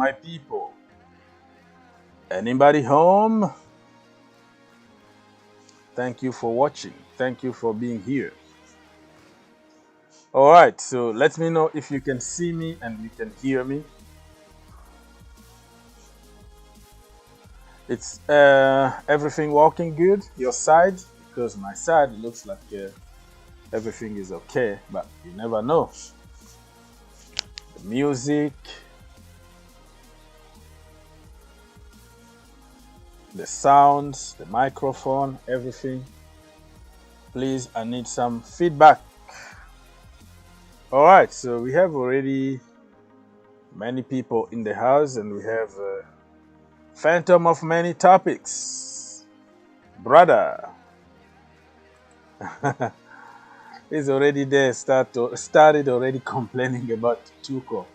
my people. Anybody home? Thank you for watching. Thank you for being here. All right, so let me know if you can see me and you can hear me. It's everything working good your side? Because my side looks like everything is okay, but you never know. The music, the sounds, the microphone, everything. Please, I need some feedback. All right, so we have already many people in the house, and we have phantom of many topics. Brother. He's already there, started already complaining about Tuchel.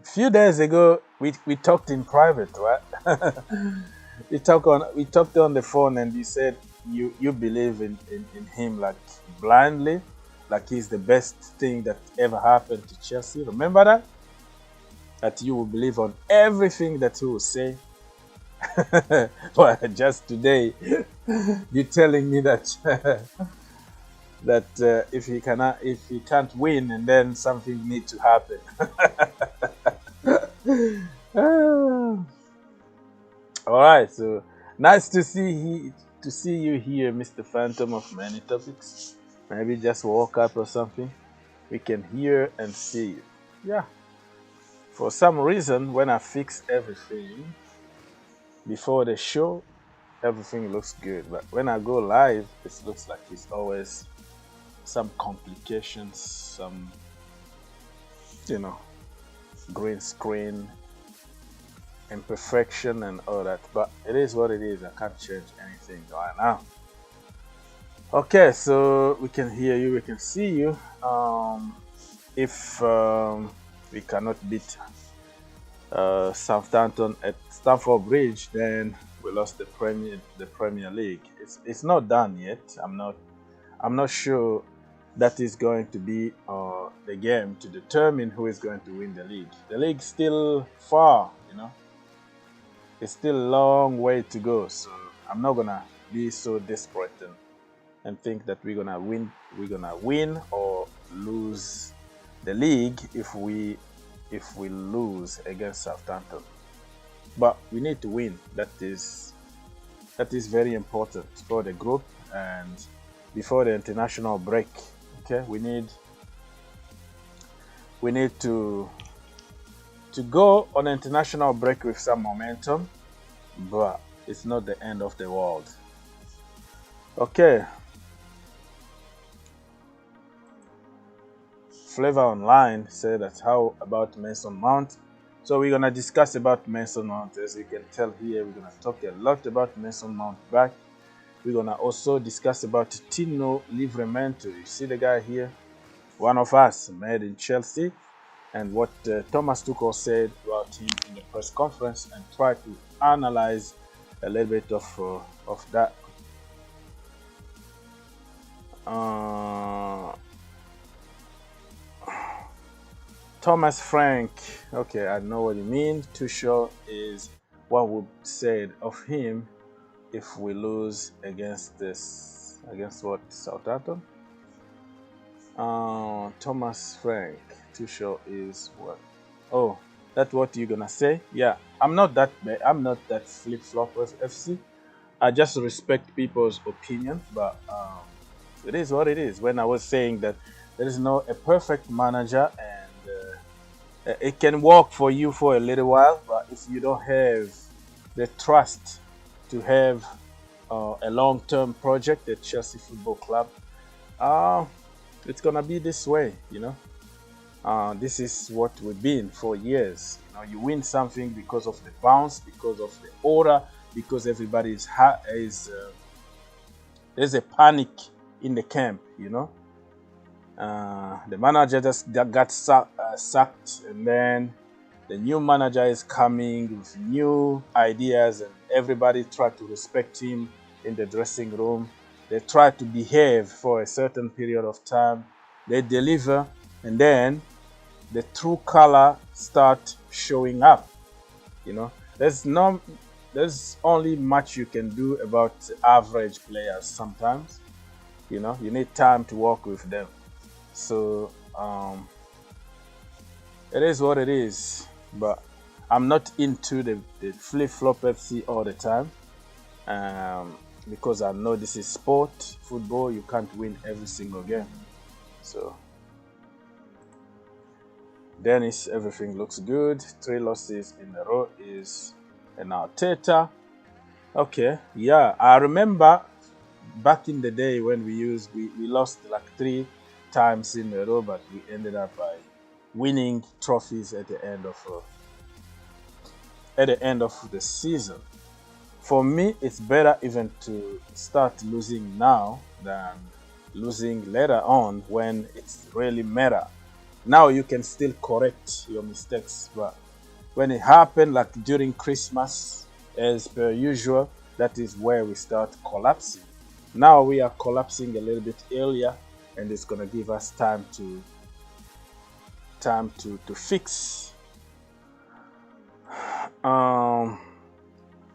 A few days ago, we talked in private, right? we talked on the phone, and you said you believe in him like blindly, like he's the best thing that ever happened to Chelsea. Remember that? That you will believe on everything that he will say. Well, just today, you're telling me that if he can't win, and then something needs to happen. All right, so nice to see you here, Mr. Phantom of Many Topics. Maybe just woke up or something. We can hear and see you. Yeah. For some reason, when I fix everything before the show, everything looks good. But when I go live, it looks like it's always some complications, some, green screen, imperfection and all that. But it is what it is. I can't change anything right now. Okay, so we can hear you, we can see you. If we cannot beat Southampton at Stamford Bridge, then we lost the Premier League. It's not done yet. I'm not sure that is going to be the game to determine who is going to win the league. The league's still far, It's still a long way to go. So I'm not gonna be so desperate and think that we're gonna win or lose the league if we lose against Southampton. But we need to win. That is very important for the group and before the international break. Okay, we need to go on an international break with some momentum, but it's not the end of the world. Okay. Flavor Online said that how about Mason Mount? So we're gonna discuss about Mason Mount. As you can tell here, we're gonna talk a lot about Mason Mount back. We're gonna also discuss about Tino Livramento. You see the guy here, one of us, made in Chelsea, and what Thomas Tuchel said about him in the press conference, and try to analyze a little bit of that. Thomas Frank, okay, I know what you mean. Tuchel is what we said of him if we lose against what, Southampton? Thomas Frank, Tuchel is what? Oh, that's what you're gonna say? Yeah, I'm not that flip-flop with FC. I just respect people's opinion, but it is what it is. When I was saying that there is a perfect manager, and it can work for you for a little while, but if you don't have the trust to have a long-term project at Chelsea Football Club, it's gonna be this way, This is what we've been for years. You win something because of the bounce, because of the order, because everybody there's a panic in the camp, The manager just got sacked, and then the new manager is coming with new ideas, and everybody tried to respect him in the dressing room. They try to behave for a certain period of time. They deliver, and then the true color start showing up. You know, there's only much you can do about average players sometimes. You know, you need time to work with them. So it is what it is. But I'm not into the flip-flop FC all the time. Because I know this is sport, football, you can't win every single game. So Dennis, everything looks good. 3 losses in a row is an Arteta. Okay, yeah, I remember back in the day when we lost like 3 times in a row, but we ended up by winning trophies at the end of the season. For me, it's better even to start losing now than losing later on when it's really matter. Now you can still correct your mistakes, but when it happened like during Christmas, as per usual, that is where we start collapsing. Now we are collapsing a little bit earlier, and it's gonna give us time to fix.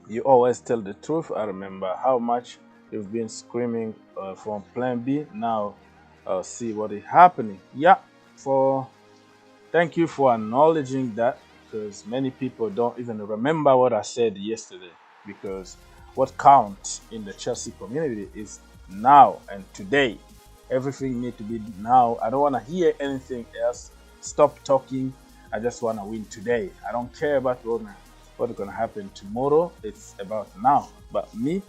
You always tell the truth. I remember how much you've been screaming from Plan B. Now I'll see what is happening. Yeah, thank you for acknowledging that, because many people don't even remember what I said yesterday, because what counts in the Chelsea community is now and today. Everything needs to be now. I don't want to hear anything else. Stop talking. I just want to win today. I don't care about what's going to happen tomorrow. It's about now. But me,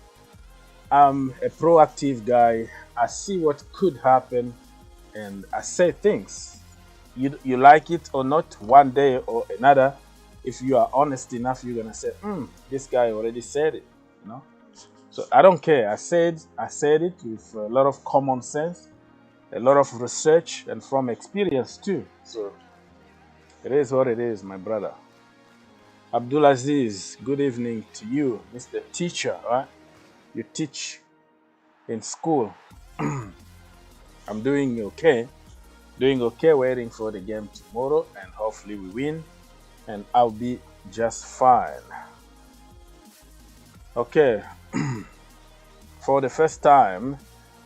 I'm a proactive guy. I see what could happen and I say things. You like it or not, one day or another, if you are honest enough, you're going to say, this guy already said it, you know? So I don't care. I said it with a lot of common sense, a lot of research, and from experience too. So it is what it is, my brother. Abdulaziz, good evening to you, Mr. Teacher, right? You teach in school. I'm doing okay. Waiting for the game tomorrow, and hopefully we win, and I'll be just fine. Okay. For the first time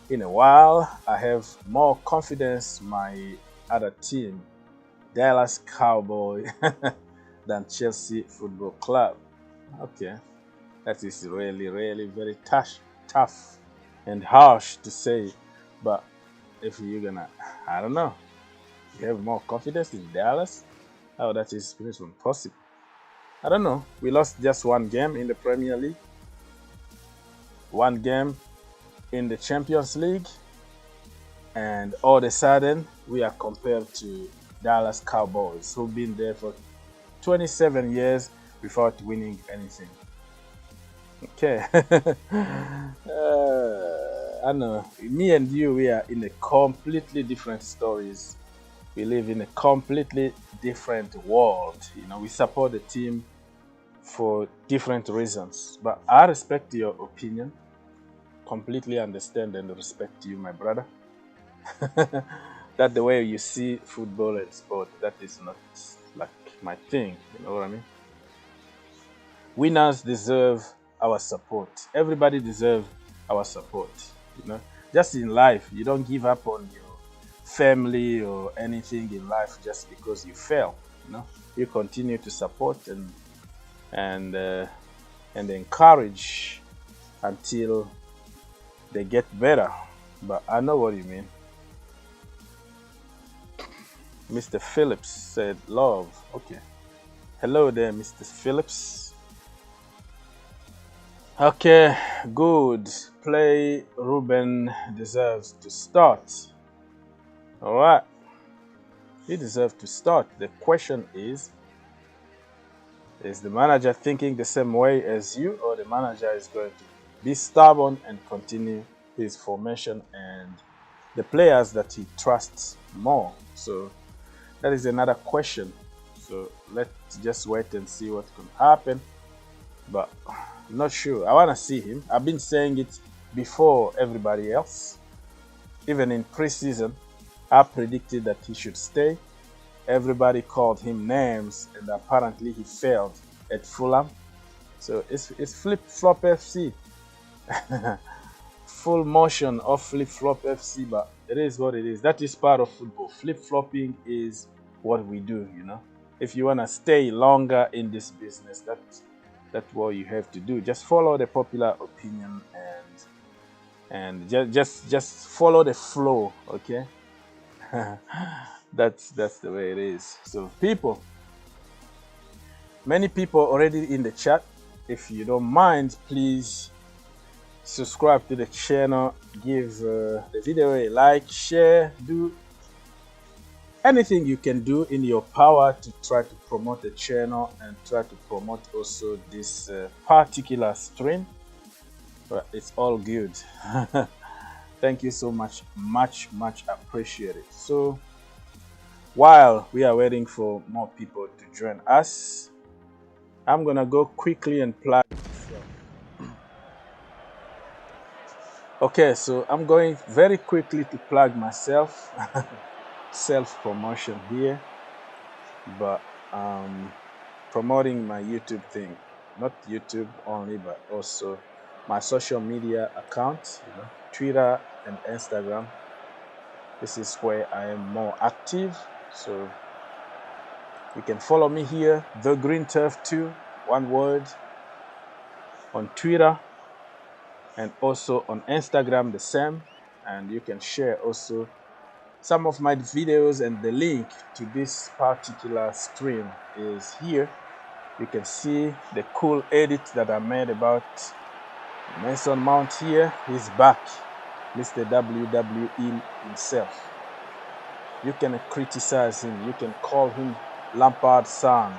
in a while, I have more confidence in my other team, Dallas Cowboy, than Chelsea Football Club. Okay, that is really, really very tough and harsh to say, but if you're gonna, I don't know, you have more confidence in Dallas? Oh, that is impossible. I don't know. We lost just one game in the Premier League, one game in the Champions League, and all of a sudden we are compared to Dallas Cowboys, who've been there for 27 years without winning anything. Okay. I know. Me and you, we are in a completely different stories. We live in a completely different world. You know, we support the team for different reasons. But I respect your opinion. Completely understand and respect you, my brother. That the way you see football and sport, that is not like my thing, you know what I mean? Winners deserve our support. Everybody deserves our support, you know? Just in life, you don't give up on your family or anything in life just because you fail, you know? You continue to support and encourage until they get better. But I know what you mean. Mr. Phillips said love. Okay. Hello there, Mr. Phillips. Okay, good. Play Ruben deserves to start. All right. He deserves to start. The question is the manager thinking the same way as you, or the manager is going to be stubborn and continue his formation and the players that he trusts more? So that is another question. So let's just wait and see what can happen. But I'm not sure. I want to see him. I've been saying it before everybody else. Even in preseason, I predicted that he should stay. Everybody called him names, and apparently he failed at Fulham. So it's flip-flop FC. Full motion of flip-flop FC, but it is what it is. That is part of football. Flip-flopping is what we do, you know. If you want to stay longer in this business, that's what you have to do. Just follow the popular opinion and just follow the flow, okay? That's the way it is. So people, many people already in the chat. If you don't mind, please subscribe to the channel, give the video a like, share, do anything you can do in your power to try to promote the channel and try to promote also this particular stream. But it's all good. Thank you so much, much appreciated. So while we are waiting for more people to join us, I'm gonna go quickly and plug myself. Okay, so I'm going very quickly to plug myself. Self-promotion here, but promoting my YouTube thing, not YouTube only, but also my social media accounts, you know, Twitter and Instagram. This is where I am more active, so you can follow me here, The Green Turf 2, one word, on Twitter and also on Instagram the same, and you can share also some of my videos, and the link to this particular stream is here. You can see the cool edit that I made about Mason Mount here. He's back, Mr. WWE himself. You can criticize him, you can call him Lampard's son,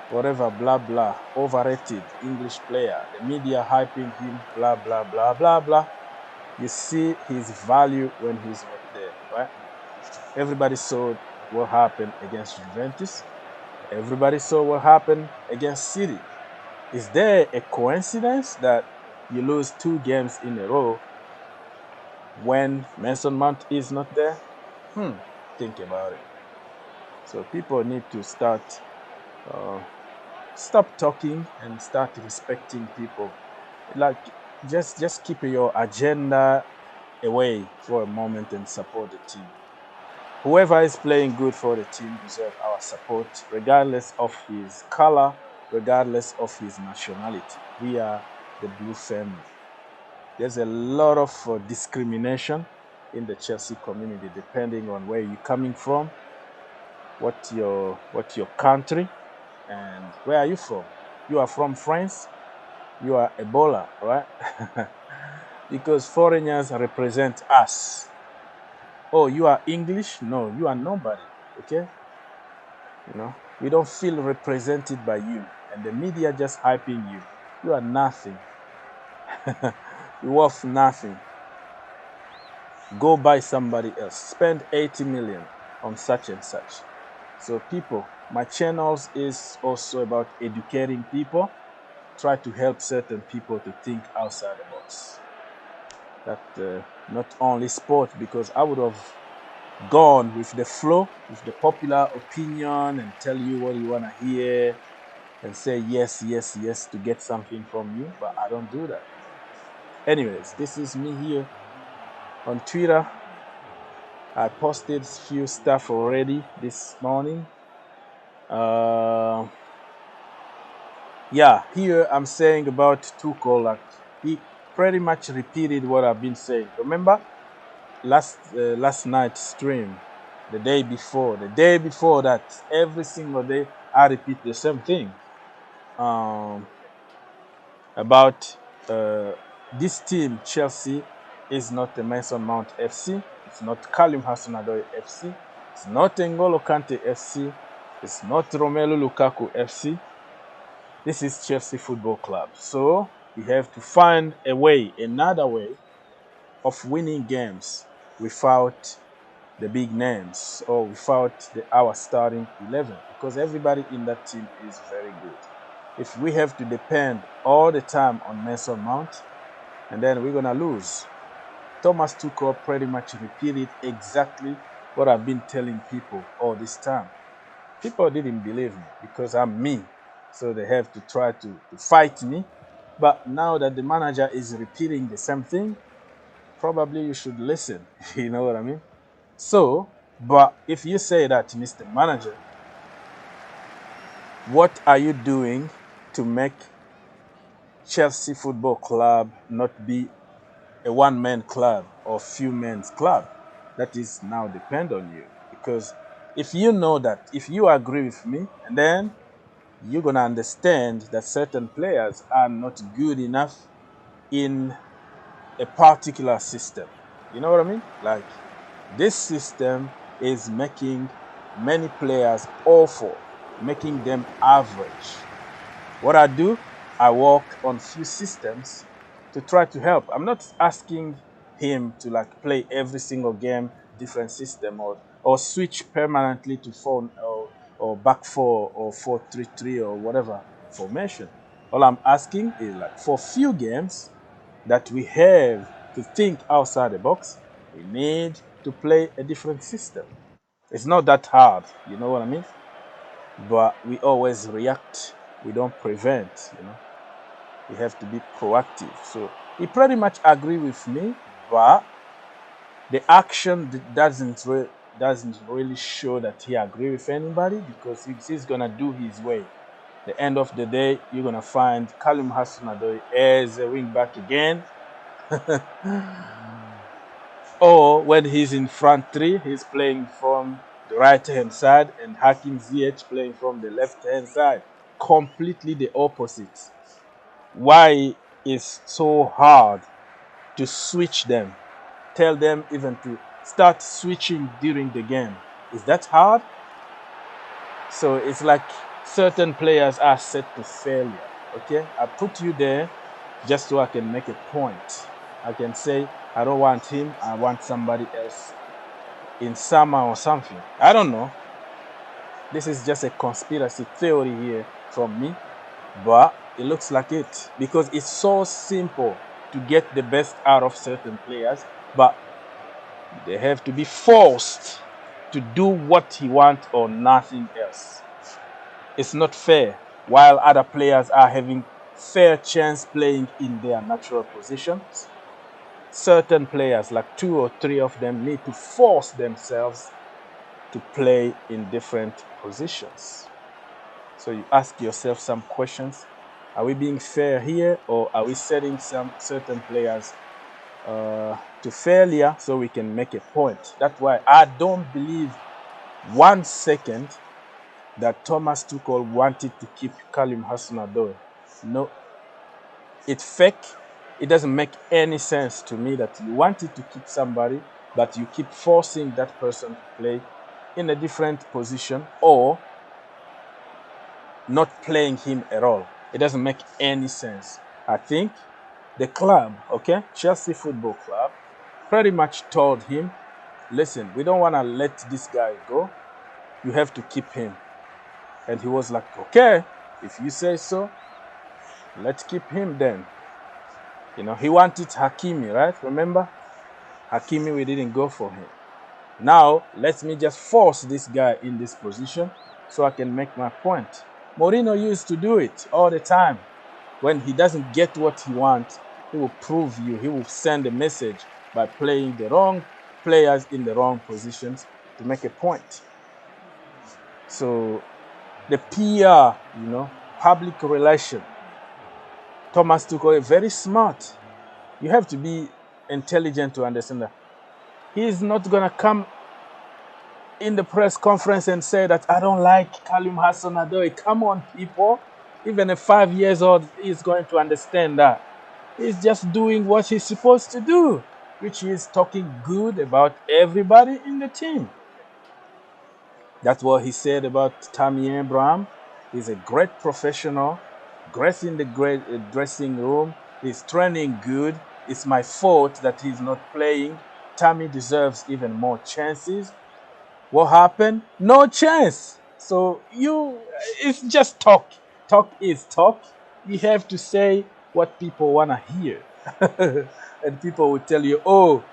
whatever, blah blah, overrated English player, the media hyping him, blah blah blah blah blah. You see his value when he's not there, right? Everybody saw what happened against Juventus. Everybody saw what happened against City. Is there a coincidence that you lose 2 games in a row when Mason Mount is not there? Think about it. So people need to stop talking and start respecting people. Like, just keep your agenda away for a moment and support the team. Whoever is playing good for the team deserves our support, regardless of his color, regardless of his nationality. We are the Blue family. There's a lot of discrimination in the Chelsea community, depending on where you're coming from, what your country, and where are you from. You are from France, you are Ebola, right? Because foreigners represent us. Oh, you are English? No, you are nobody, okay? You know, we don't feel represented by you, and the media just hyping you. You are nothing. You're worth nothing. Go buy somebody else. Spend 80 million on such and such. So people, my channels is also about educating people. Try to help certain people to think outside the box. That not only sport, because I would have gone with the flow, with the popular opinion, and tell you what you want to hear and say yes to get something from you, but I don't do that. Anyways, this is me here on Twitter. I posted few stuff already this morning. Yeah, here I'm saying about Tuchel, like he pretty much repeated what I've been saying. Remember last night's stream, the day before that, every single day I repeat the same thing about this team. Chelsea is not a Mason Mount FC, it's not Callum Hudson-Odoi FC, it's not N'Golo Kante FC, it's not Romelu Lukaku FC. This is Chelsea Football Club. So we have to find a way, another way of winning games without the big names or without our starting 11, because everybody in that team is very good. If we have to depend all the time on Mason Mount, and then we're going to lose. Thomas Tuchel pretty much repeated exactly what I've been telling people all this time. People didn't believe me because I'm me. So they have to try to fight me. But now that the manager is repeating the same thing, probably you should listen. You know what I mean? So, but if you say that, Mr. Manager, what are you doing to make Chelsea Football Club not be a one-man club or few men's club? That is now depend on you. Because if you know that, if you agree with me, and then you're going to understand that certain players are not good enough in a particular system. You know what I mean? Like, this system is making many players awful, making them average. What I do, I work on few systems to try to help. I'm not asking him to like play every single game different system or switch permanently to 4 or back 4 or 4-3-3 or whatever formation. All I'm asking is like for few games that we have to think outside the box, we need to play a different system. It's not that hard, you know what I mean? But we always react. We don't prevent, you know. We have to be proactive. So he pretty much agree with me, but the action doesn't really show that he agree with anybody because he's gonna do his way. The end of the day, you're gonna find Callum Hudson-Odoi as a wing back again. Or when he's in front three, he's playing from the right-hand side and Hakim Ziyech playing from the left-hand side. Completely the opposite. Why is so hard to switch them? Tell them even to start switching during the game. Is that hard? So it's like certain players are set to failure. Okay, I put you there just so I can make a point. I can say, I don't want him, I want somebody else in summer or something. I don't know. This is just a conspiracy theory here from me, but it looks like it because it's so simple to get the best out of certain players, but they have to be forced to do what he wants or nothing else. It's not fair. While other players are having fair chance playing in their natural positions, certain players, like 2 or 3 of them, need to force themselves to play in different positions. So you ask yourself some questions. Are we being fair here, or are we setting some certain players to failure so we can make a point? That's why I don't believe 1 second that Thomas Tuchel wanted to keep Callum Hudson-Odoi. No, it's fake. It doesn't make any sense to me that you wanted to keep somebody, but you keep forcing that person to play in a different position or not playing him at all. It doesn't make any sense. I think the club, okay, Chelsea Football Club, pretty much told him, listen, we don't want to let this guy go. You have to keep him. And he was like, okay, if you say so, let's keep him then. You know, he wanted Hakimi, right? Remember? Hakimi, we didn't go for him. Now, let me just force this guy in this position so I can make my point. Mourinho used to do it all the time. When he doesn't get what he wants, he will prove you. He will send a message by playing the wrong players in the wrong positions to make a point. So the PR, you know, public relation. Thomas Tuchel is very smart. You have to be intelligent to understand that. He's not going to come in the press conference and say that I don't like Callum Hudson-Odoi. Come on, people. Even a 5 years old is going to understand that. He's just doing what he's supposed to do, which is talking good about everybody in the team. That's what he said about Tammy Abraham. He's a great professional, great in the dressing room. He's training good. It's my fault that he's not playing. Tammy deserves even more chances. What happened? No chance. So it's just talk. Talk is talk. You have to say what people want to hear. And people will tell you, oh,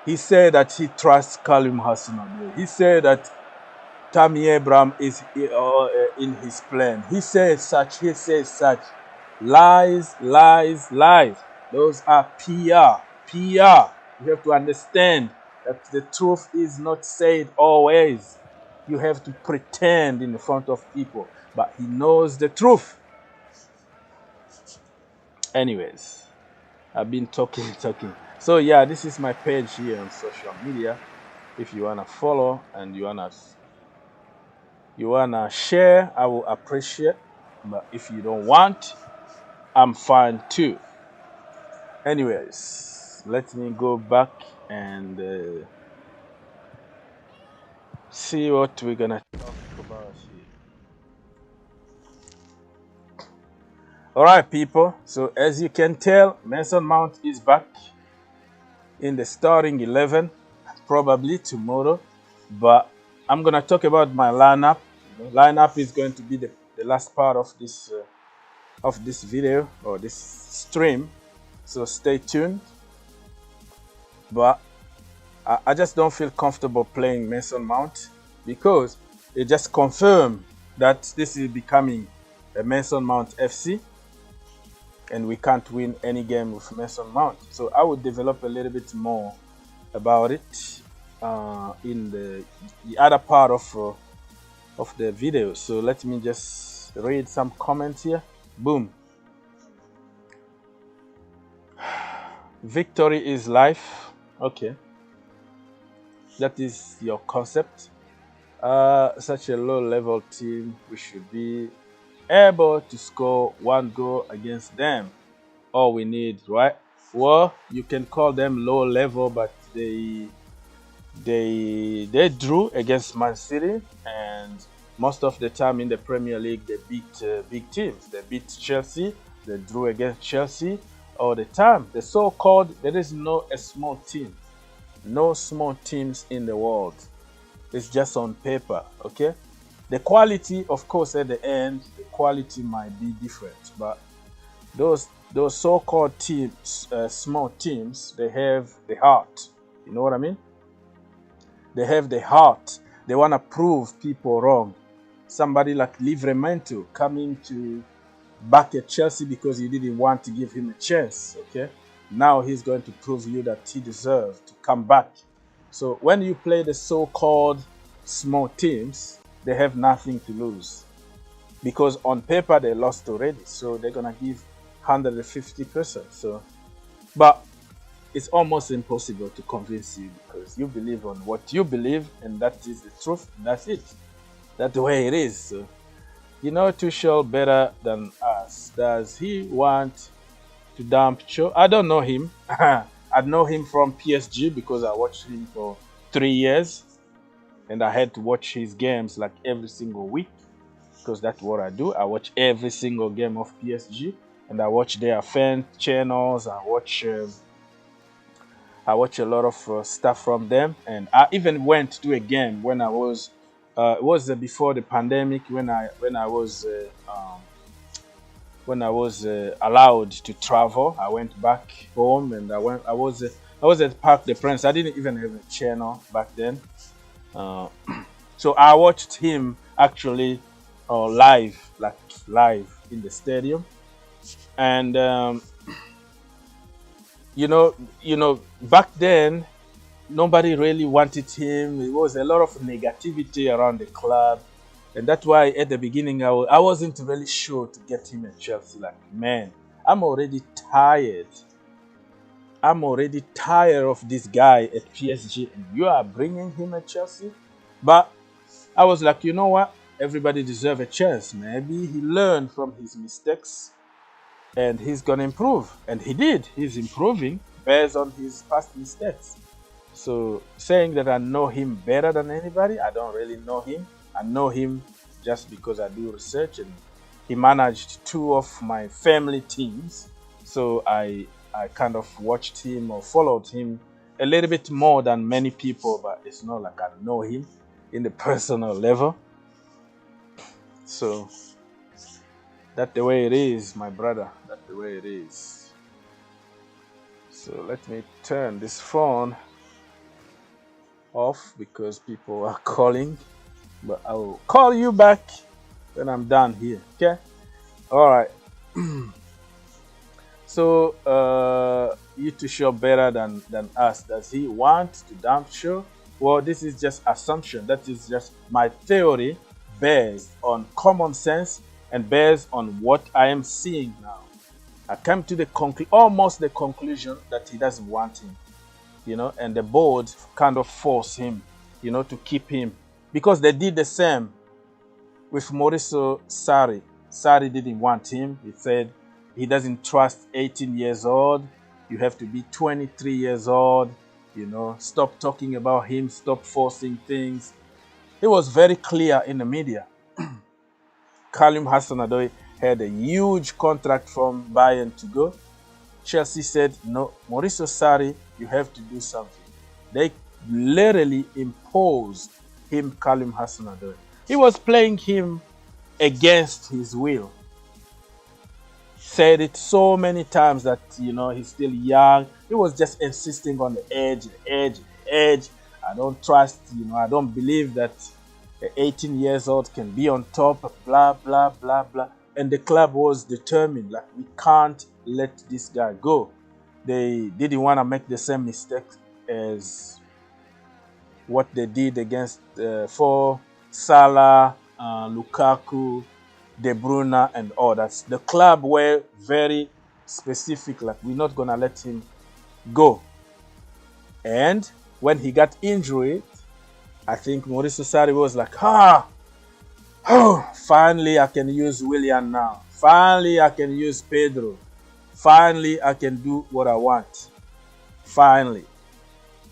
He said that he trusts Callum Hudson-Odoi. He said that Tammy Abraham is in his plan. He says such. He says such. Lies, lies, lies. Those are PR. PR. You have to understand that the truth is not said always. You have to pretend in front of people, but he knows the truth. Anyways, I've been talking. So yeah, this is my page here on social media. If you wanna follow and you wanna share, I will appreciate. But if you don't want, I'm fine too. Anyways, let me go back and see what we're gonna talk about here. All right, people. So as you can tell, Mason Mount is back in the starting 11, probably tomorrow. But I'm gonna talk about my lineup. Lineup is going to be the last part of this video or this stream. So stay tuned. But I just don't feel comfortable playing Mason Mount because it just confirmed that this is becoming a Mason Mount FC and we can't win any game with Mason Mount. So I would develop a little bit more about it in the other part of the video. So let me just read some comments here. Boom. Victory is life. Okay. That is your concept. Such a low level team, we should be able to score one goal against them. All we need, right? Well, you can call them low level, but they drew against Man City, and most of the time in the Premier League they beat big teams. They beat Chelsea. They drew against Chelsea all the time. The so-called, there is no a small team. No small teams in the world. It's just on paper, okay? The quality, of course, at the end, the quality might be different, but those so-called teams, small teams, they have the heart. You know what I mean? They have the heart. They want to prove people wrong. Somebody like Livramento coming to back at Chelsea because you didn't want to give him a chance, okay? Now he's going to prove you that he deserves to come back. So when you play the so-called small teams, they have nothing to lose because on paper they lost already. So they're gonna give 150%. So, but it's almost impossible to convince you because you believe on what you believe, and that is the truth. And that's it. That's the way it is. So, you know Tuchel better than us. Does he want to dump Cho? I don't know him. I know him from PSG because I watched him for 3 years and I had to watch his games like every single week because that's what I do. I watch every single game of PSG and I watch their fan channels. I watch a lot of stuff from them, and I even went to a game when I was it was before the pandemic when I was allowed to travel. I went back home and I was at Parc des Princes. I didn't even have a channel back then, so I watched him actually live in the stadium, and you know back then nobody really wanted him. There was a lot of negativity around the club. And that's why at the beginning I wasn't really sure to get him at Chelsea. Like, man, I'm already tired. I'm already tired of this guy at PSG and you are bringing him at Chelsea. But I was like, you know what? Everybody deserves a chance. Maybe he learned from his mistakes and he's going to improve. And he did. He's improving based on his past mistakes. So saying that I know him better than anybody, I don't really know him. I know him just because I do research, and he managed 2 of my family teams. So I kind of watched him or followed him a little bit more than many people, but it's not like I know him in the personal level. So that's the way it is, my brother. That's the way it is. So let me turn this phone off because people are calling, but I will call you back when I'm done here. Okay. All right. So you two show better than us. Does he want to dump show? Well, this is just assumption. That is just my theory based on common sense and based on what I am seeing now. I came to the almost the conclusion that he doesn't want him, you know, and the board kind of force him, you know, to keep him because they did the same with Maurizio Sarri. Sarri didn't want him. He said he doesn't trust 18 years old. You have to be 23 years old. You know, stop talking about him. Stop forcing things. It was very clear in the media. Karim Hussein-Odoi had a huge contract from Bayern to go. Chelsea said, no, Maurizio Sarri, you have to do something. They literally imposed him, Karim Hussein-Odoi. He was playing him against his will. Said it so many times that, you know, he's still young. He was just insisting on the edge. I don't trust, you know, I don't believe that the 18 years old can be on top, blah, blah, blah, blah. And the club was determined, like, we can't let this guy go. They didn't want to make the same mistake as what they did against for Salah, Lukaku, De Bruyne, and others. The club were very specific, like, we're not going to let him go. And when he got injured, I think Maurizio Sarri was like, finally I can use Willian now. Finally I can use Pedro. Finally I can do what I want. Finally.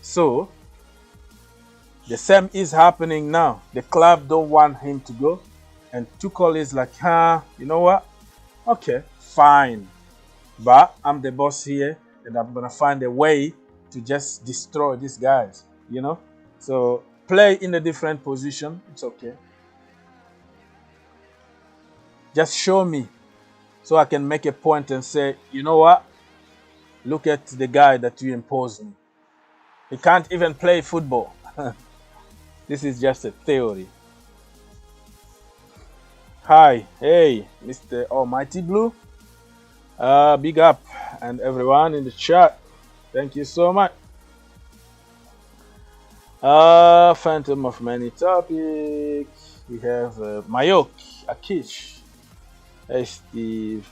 So, the same is happening now. The club don't want him to go. And Tuchel is like, you know what? Okay, fine. But I'm the boss here, and I'm going to find a way to just destroy these guys, you know? So, play in a different position. It's okay. Just show me so I can make a point and say, you know what? Look at the guy that you imposed me. He can't even play football. This is just a theory. Hi, hey, Mr. Almighty Blue. Big up, and everyone in the chat. Thank you so much. Phantom of many topics. We have Mayok, Akish. Hey, Steve.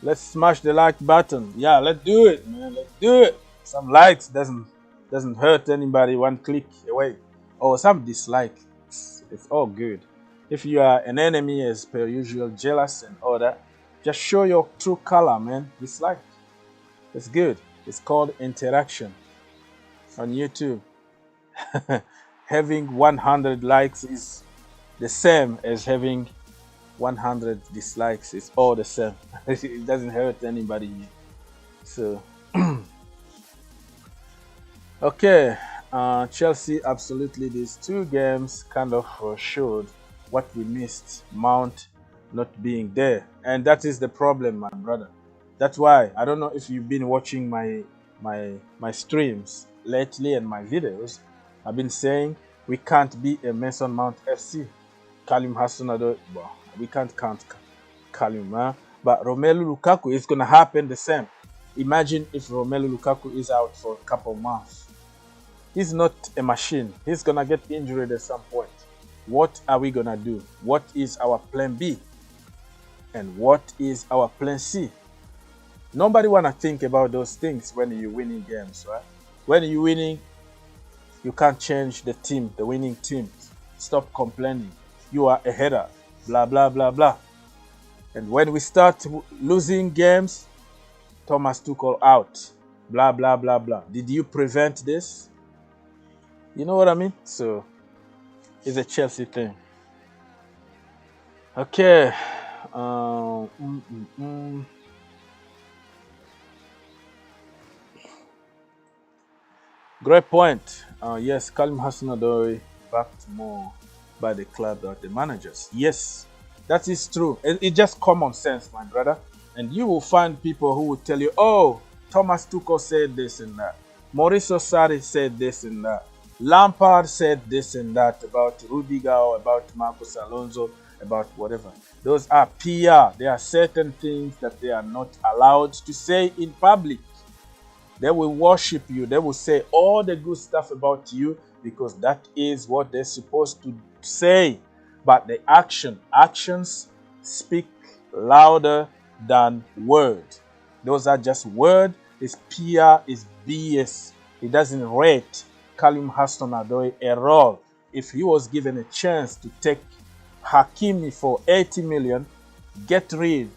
Let's smash the like button. Yeah, let's do it, man. Let's do it. Some likes doesn't hurt anybody. One click away. Or some dislike. It's all good. If you are an enemy, as per usual, jealous and all that, just show your true color, man. Dislike. It's good. It's called interaction on YouTube. Having 100 likes is the same as having 100 dislikes. It's all the same. It doesn't hurt anybody. So, okay. Chelsea, absolutely. These two games kind of showed what we missed, Mount not being there. And that is the problem, my brother. That's why, I don't know if you've been watching my streams lately and my videos. I've been saying we can't be a Mason Mount FC. Karim Hussein-Odoi, well, we can't count Karim, but Romelu Lukaku is going to happen the same. Imagine if Romelu Lukaku is out for a couple months. He's not a machine. He's going to get injured at some point. What are we going to do? What is our plan B? And what is our plan C? Nobody want to think about those things when you're winning games, right? When you're winning, you can't change the team, the winning team. Stop complaining. You are a header. Blah, blah, blah, blah. And when we start losing games, Thomas Tuchel out. Blah, blah, blah, blah. Did you prevent this? You know what I mean? So, it's a Chelsea thing. Okay. Great point. Yes, Karim Hussein-Odoi backed more by the club than the managers. Yes, that is true. It's just common sense, my brother. And you will find people who will tell you, oh, Thomas Tuchel said this and that. Mauricio Sarri said this and that. Lampard said this and that about Rudiger or about Marcos Alonso, about whatever. Those are PR. There are certain things that they are not allowed to say in public. They will worship you. They will say all the good stuff about you because that is what they're supposed to say. But the actions speak louder than words. Those are just words. It's PR, it's BS. It doesn't rate Callum Hudson-Odoi a role. If he was given a chance to take Hakimi for 80 million, get rid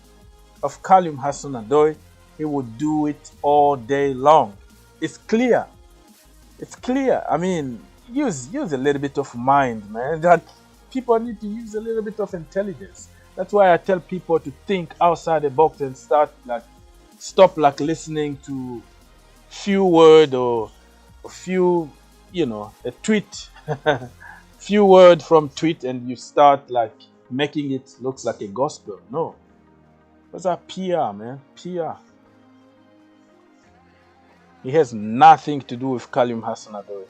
of Callum Hudson-Odoi, he would do it all day long. It's clear. It's clear. I mean, use a little bit of mind, man. That people need to use a little bit of intelligence. That's why I tell people to think outside the box and stop listening to few word or a few, a tweet, few word from tweet, and you start making it look like a gospel. No, those are PR, man. PR. It has nothing to do with Callum Hudson-Odoi.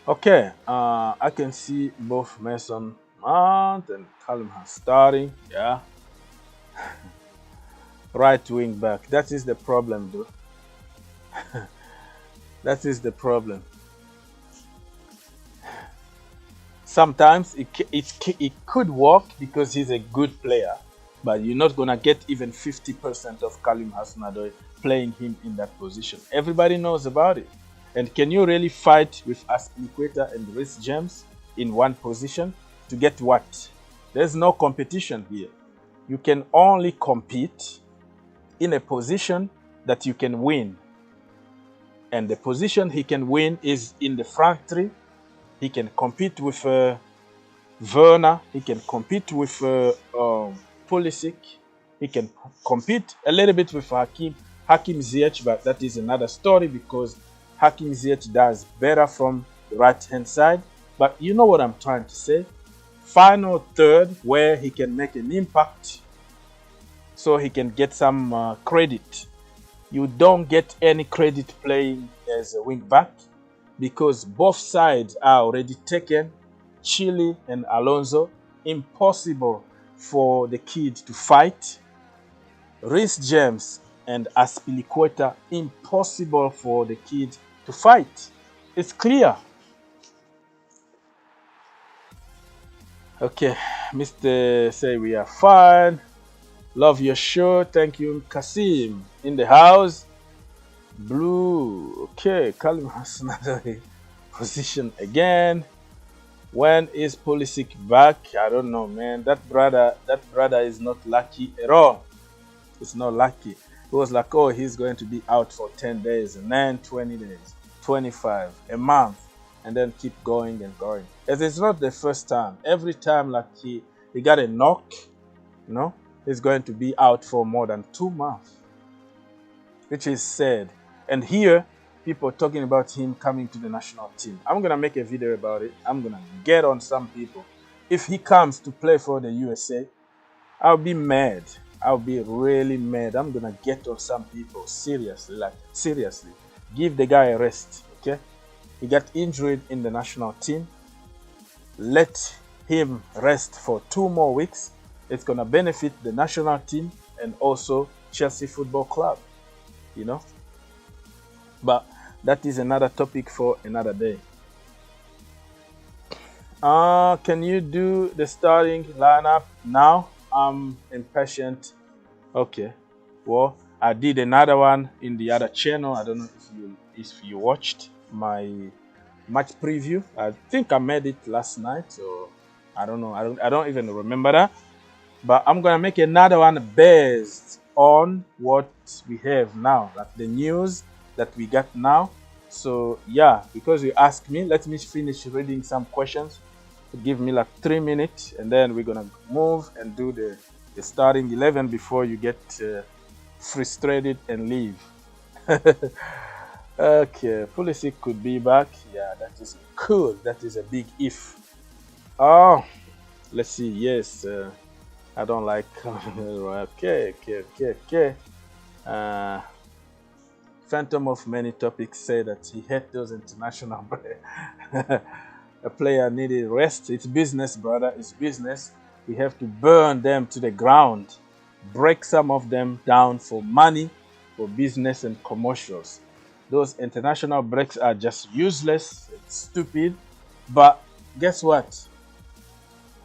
Okay, I can see both Mason Mount and Callum starting. Yeah. Right wing back. That is the problem, though. That is the problem. Sometimes it could work because he's a good player, but you're not gonna get even 50% of Callum Hudson-Odoi playing him in that position. Everybody knows about it. And can you really fight with Aspilicueta and Reece James in one position to get what? There's no competition here. You can only compete in a position that you can win. And the position he can win is in the front three. He can compete with Werner. He can compete with Pulisic. He can compete a little bit with Hakim Ziyech, but that is another story because Hakim Ziyech does better from the right-hand side. But you know what I'm trying to say. Final third where he can make an impact so he can get some credit. You don't get any credit playing as a wing back because both sides are already taken. Chile and Alonso, impossible for the kid to fight. Reece James and Aspilicueta, impossible for the kid to fight. It's clear. Okay, Mr. Say we are fine. Love your show. Thank you, Kasim. In the house. Blue. Okay, Callum has another position again. When is Pulisic back? I don't know, man. That brother is not lucky at all. It's not lucky. It was like, oh, he's going to be out for 10 days and then 20 days, 25, a month, and then keep going and going. As it's not the first time. Every time he got a knock, he's going to be out for more than 2 months, which is sad. And here, people talking about him coming to the national team. I'm going to make a video about it. I'm going to get on some people. If he comes to play for the USA, I'll be mad. I'll be really mad. I'm going to get on some people. Seriously. Seriously. Give the guy a rest. Okay? He got injured in the national team. Let him rest for 2 more weeks. It's going to benefit the national team and also Chelsea Football Club. But that is another topic for another day. Can you do the starting lineup now? I'm impatient. Okay. Well, I did another one in the other channel. I don't know if you watched my match preview. I think I made it last night, so I don't know. I don't even remember that. But I'm gonna make another one based on what we have now, like the news that we got now. So yeah, because you asked me, let me finish reading some questions. Give me 3 minutes, and then we're gonna move and do the starting 11 before you get frustrated and leave. Okay, Pulisic could be back. Yeah, that is cool. That is a big if. Oh, let's see. Yes, I don't like. Okay. Phantom of Many Topics said that he hates those international a player needed rest. It's business, brother. It's business. We have to burn them to the ground, break some of them down for money, for business and commercials. Those international breaks are just useless, it's stupid. But guess what?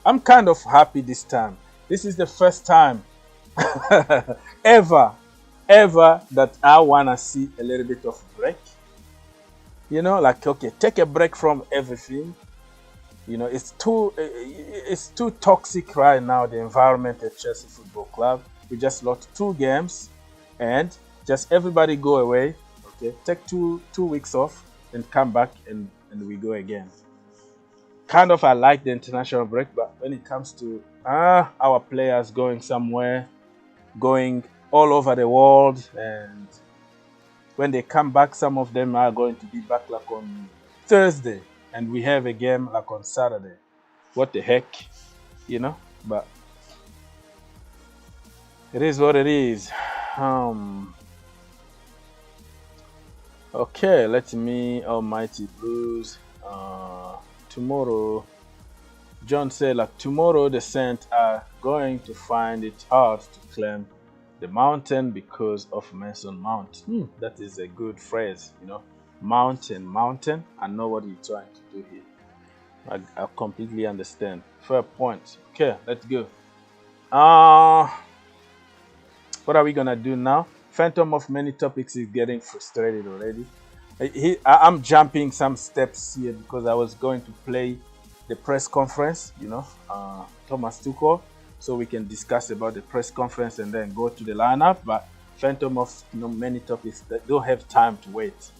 I'm kind of happy this time. This is the first time ever that I want to see a little bit of break. You know, like, okay, take a break from everything. You know, it's too toxic right now, the environment at Chelsea Football Club. We just lost 2 games and just everybody go away. Okay, take two weeks off and come back and we go again. Kind of I like the international break, but when it comes to our players going somewhere, going all over the world, and when they come back, some of them are going to be back like on Thursday, and we have a game like on Saturday. What the heck, you know? But it is what it is. Okay, let me Almighty Blues. Tomorrow, John said, like, tomorrow the Saints are going to find it hard to climb the mountain because of Mason Mount. That is a good phrase, you know. Mountain. I know what you're trying to do here. I completely understand. Fair point. Okay, let's go. What are we gonna do now? Phantom of Many Topics is getting frustrated already. I'm jumping some steps here because I was going to play the press conference, you know, Thomas Tuchel, so we can discuss about the press conference and then go to the lineup. But Phantom of Many Topics that don't have time to wait.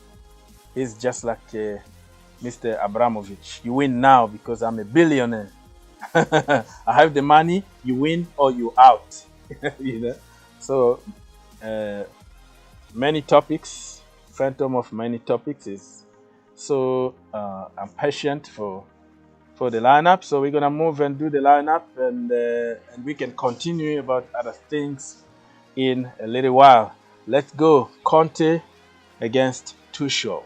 He's just like Mr. Abramovic. You win now because I'm a billionaire. I have the money. You win or you out. You know. So Many Topics. Phantom of Many Topics is so I'm patient for the lineup, so we're gonna move and do the lineup, and we can continue about other things in a little while. Let's go. Conte against Tuchel.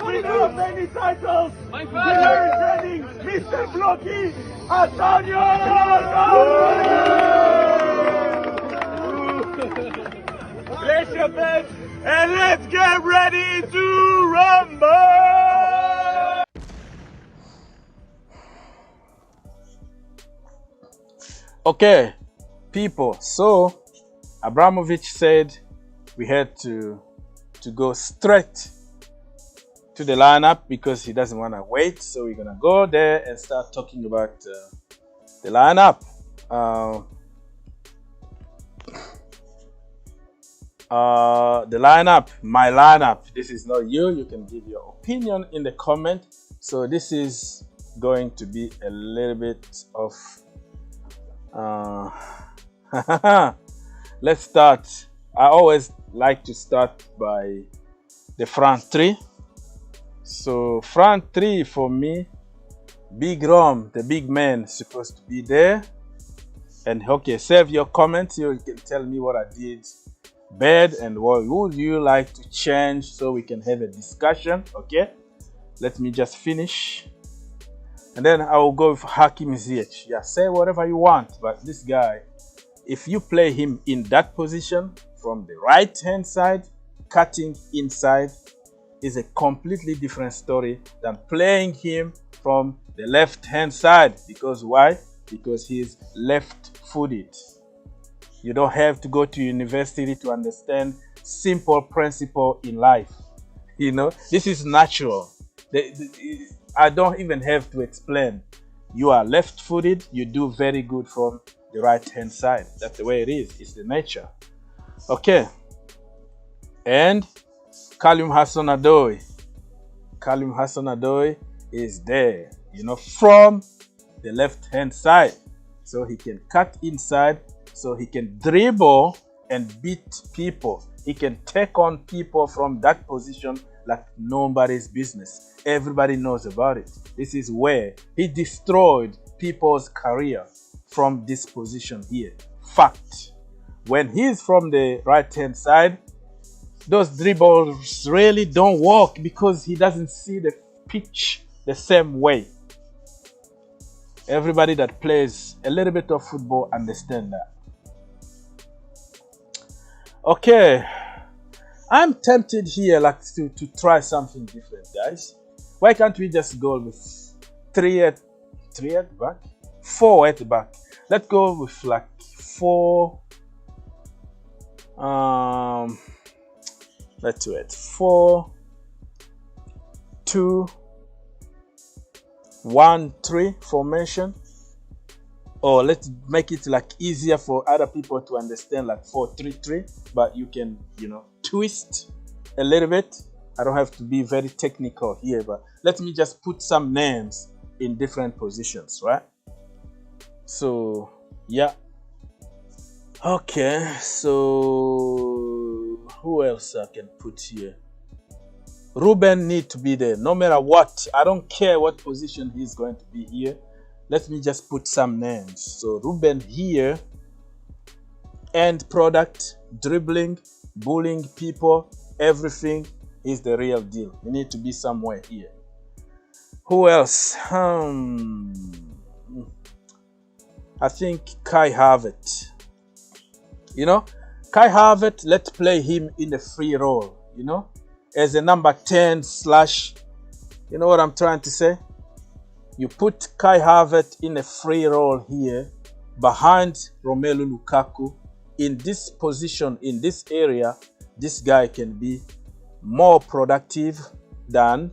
Winner of many titles, Rory Jennings, Mr. Blocky, Antonio! Place your bets and let's get ready to rumble! Okay, people, so Abramovic said we had to go straight to the lineup because he doesn't want to wait. So we're gonna go there and start talking about the lineup. The lineup, my lineup. This is not you. You can give your opinion in the comment. So this is going to be a little bit of. Let's start. I always like to start by the front three. So front three for me, Big Rom, the big man, supposed to be there. And okay, save your comments. You can tell me what I did bad and what would you like to change so we can have a discussion. Okay, let me just finish. And then I will go with Hakim Ziyech. Yeah, say whatever you want, but this guy, if you play him in that position from the right hand side, cutting inside, is a completely different story than playing him from the left hand side. Because why? Because he's left footed. You don't have to go to university to understand simple principle in life. You know, this is natural. I don't even have to explain. You are left footed, you do very good from the right hand side. That's the way it is. It's the nature. Okay. And Callum Hudson-Odoi. Callum Hudson-Odoi is there, you know, from the left hand side. So he can cut inside, so he can dribble and beat people. He can take on people from that position like nobody's business. Everybody knows about it. This is where he destroyed people's career from this position here. Fact. When he's from the right-hand side, those dribbles really don't work because he doesn't see the pitch the same way. Everybody that plays a little bit of football understand that. Okay, I'm tempted here like to try something different, guys. Why can't we just go with 3 at back, 4 at back? Let's go with like 4. Let's do it. 4, 2, 1, 3 formation. Or let's make it like easier for other people to understand, like 4-3-3. But you can, twist a little bit. I don't have to be very technical here, but let me just put some names in different positions, right? So yeah. Okay, so who else I can put here? Ruben need to be there no matter what. I don't care what position he's going to be here. Let me just put some names. So Ruben here, end product, dribbling, bullying people, everything is the real deal. You need to be somewhere here. Who else? I think Kai Havertz. Kai Havertz, let's play him in the free role, as a number 10 slash, you know what I'm trying to say? You put Kai Havertz in a free role here behind Romelu Lukaku. In this position, in this area, this guy can be more productive than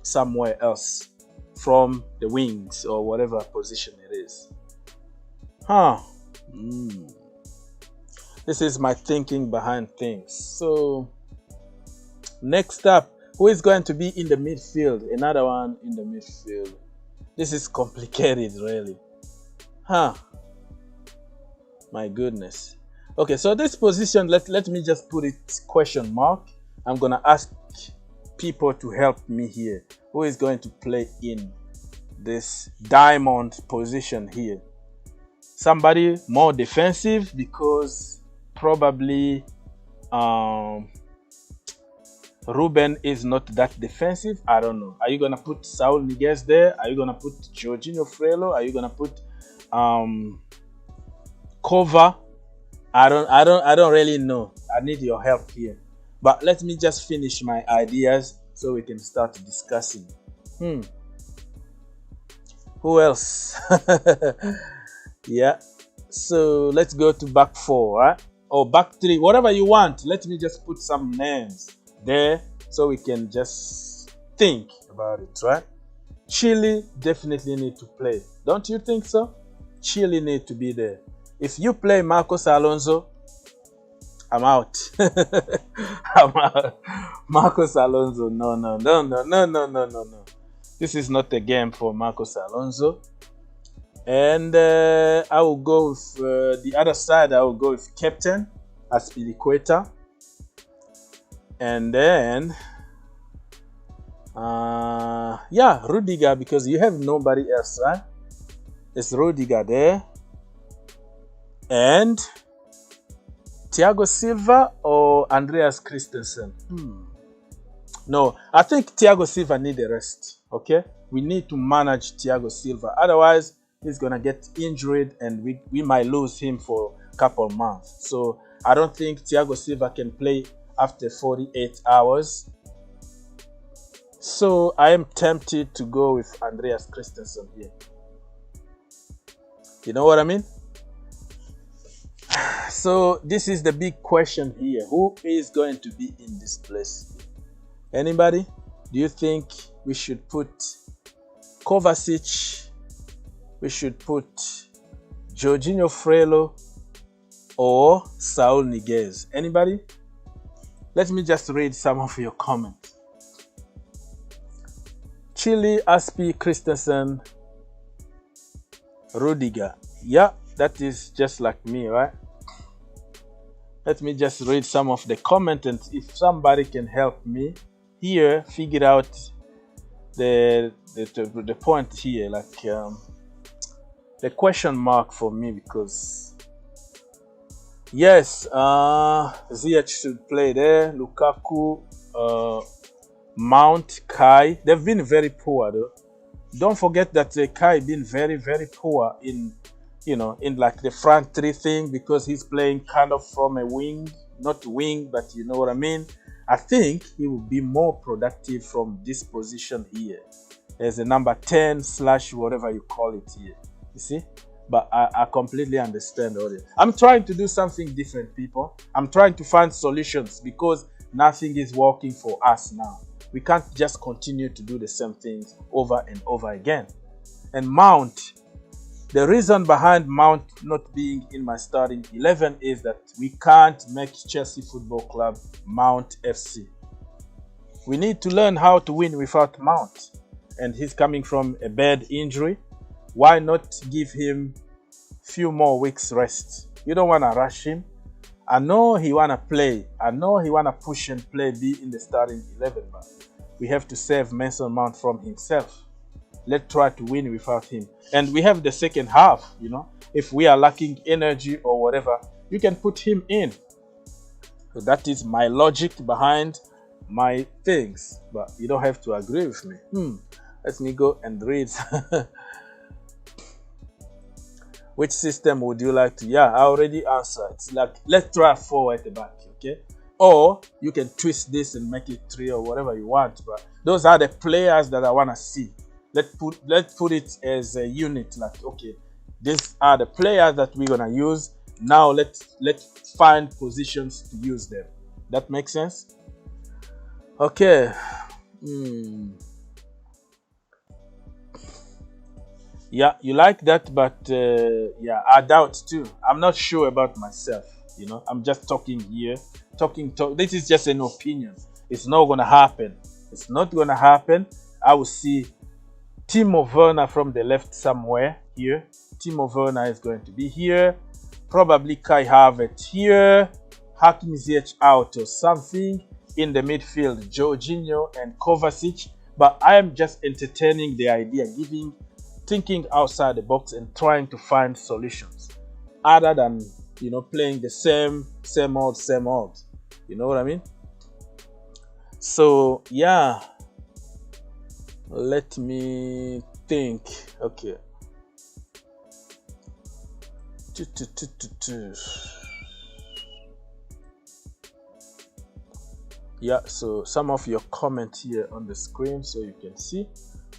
somewhere else from the wings or whatever position it is. This is my thinking behind things. So next up, who is going to be in the midfield? Another one in the midfield. This is complicated, really. My goodness. Okay, so this position, let me just put it question mark. I'm gonna ask people to help me here. Who is going to play in this diamond position here? Somebody more defensive, because probably Ruben is not that defensive. I don't know. Are you gonna put Saul Niguez there? Are you gonna put Jorginho Frello? Are you gonna put Kova? I don't really know. I need your help here. But let me just finish my ideas so we can start discussing. Who else? Yeah. So let's go to back 4, right? Or back 3, whatever you want. Let me just put some names there so we can just think about it, right? Chile definitely need to play. Don't you think so? Chile need to be there. If you play Marcos Alonso, I'm out. I'm out. Marcos Alonso, no. This is not a game for Marcos Alonso. And I will go with the other side. I will go with captain Azpilicueta. And then, Rudiger, because you have nobody else, right? It's Rudiger there. And Thiago Silva or Andreas Christensen? No, I think Thiago Silva needs a rest, okay? We need to manage Thiago Silva. Otherwise, he's going to get injured and we might lose him for a couple months. So I don't think Thiago Silva can play after 48 hours. So I am tempted to go with Andreas Christensen here. You know what I mean? So this is the big question here. Who is going to be in this place? Anybody? Do you think we should put Kovacic? We should put Jorginho Frello or Saul Niguez? Anybody? Let me just read some of your comments. Chile, Aspi, Christensen, Rudiger. Yeah, that is just like me, right? Let me just read some of the comments, and if somebody can help me here figure out the point here, like the question mark for me, because yes, Ziyech should play there. Lukaku, Mount, Kai, they've been very poor though. Don't forget that Kai been very, very poor in, you know, in like the front three thing, because he's playing kind of from a wing, not wing, but you know what I mean. I think he will be more productive from this position here as a number 10 / whatever you call it here, you see. But I completely understand all this. I'm trying to do something different, people. I'm trying to find solutions, because nothing is working for us now. We can't just continue to do the same things over and over again. And Mount, the reason behind Mount not being in my starting 11 is that we can't make Chelsea Football Club Mount FC. We need to learn how to win without Mount. And he's coming from a bad injury. Why not give him a few more weeks rest? You don't want to rush him. I know he want to play. I know he want to push and play, be in the starting 11, but we have to save Mason Mount from himself. Let's try to win without him. And we have the second half, you know. If we are lacking energy or whatever, you can put him in. So that is my logic behind my things. But you don't have to agree with me. Let me go and read. Which system would you like to? Yeah, I already answered. It's like, let's try 4 at the back, okay? Or you can twist this and make it 3 or whatever you want. But those are the players that I want to see. Let's put it as a unit. Like, okay, these are the players that we're gonna use. Now let's find positions to use them. That makes sense? Okay. Yeah, you like that, but yeah, I doubt too. I'm not sure about myself, you know. I'm just talking here, talking. This is just an opinion. It's not gonna happen. It's not gonna happen. I will see Timo Werner from the left somewhere here. Timo Werner is going to be here. Probably Kai Havertz here. Hakim Ziyech out or something. In the midfield, Jorginho and Kovacic. But I am just entertaining the idea, thinking outside the box and trying to find solutions other than, you know, playing the same old. You know what I mean? So yeah, let me think. Okay. Yeah, so some of your comments here on the screen so you can see,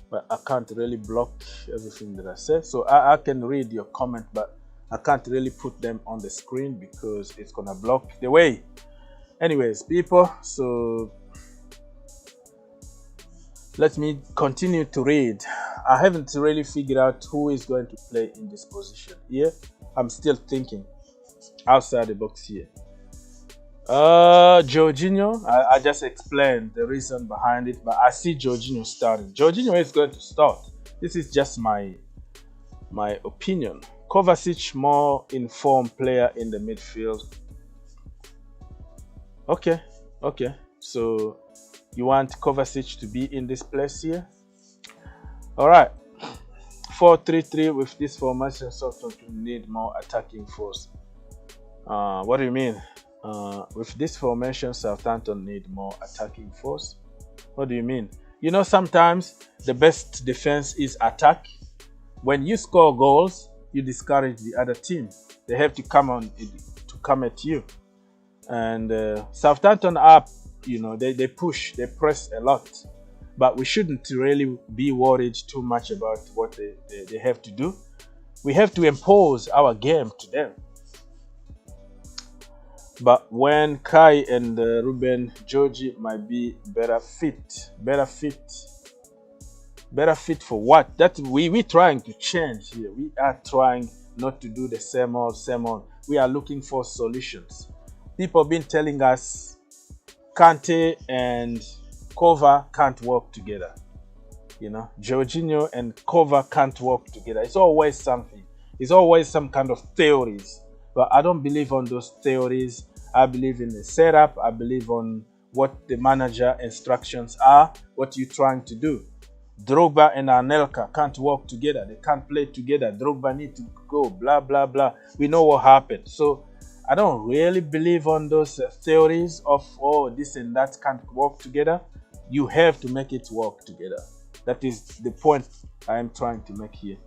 but I can't really block everything that I said. So I can read your comment, but I can't really put them on the screen because it's gonna block the way. Anyways, people, so let me continue to read. I haven't really figured out who is going to play in this position here. I'm still thinking outside the box here. Jorginho, I just explained the reason behind it, but I see Jorginho starting. Jorginho is going to start. This is just my opinion. Kovacic, more informed player in the midfield. Okay. So you want Kovacic to be in this place here? All right. 4-3-3 with this formation, Southampton need more attacking force. What do you mean? With this formation, Southampton need more attacking force. What do you mean? You know, sometimes the best defense is attack. When you score goals, you discourage the other team. They have to come at you. And Southampton up, you know, they push, they press a lot. But we shouldn't really be worried too much about what they have to do. We have to impose our game to them. But when Kai and Ruben Georgie might be better fit for what? That we trying to change here. We are trying not to do the same old. We are looking for solutions. People have been telling us Kante and Kova can't work together. You know, Jorginho and Kova can't work together. It's always something. It's always some kind of theories. But I don't believe on those theories. I believe in the setup. I believe on what the manager instructions are, what you're trying to do. Drogba and Anelka can't work together. They can't play together. Drogba need to go, blah, blah, blah. We know what happened. So I don't really believe on those theories of, oh, this and that can't work together. You have to make it work together. That is the point I am trying to make here.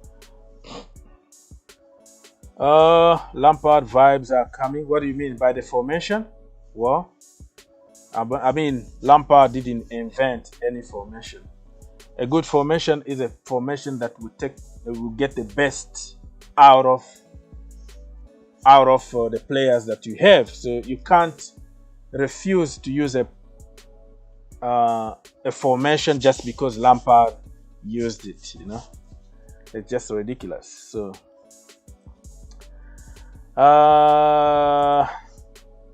Lampard vibes are coming. What do you mean by the formation? Well, I mean, Lampard didn't invent any formation. A good formation is a formation that will get the best out of the players that you have. So you can't refuse to use a formation just because Lampard used it. You know, it's just ridiculous. So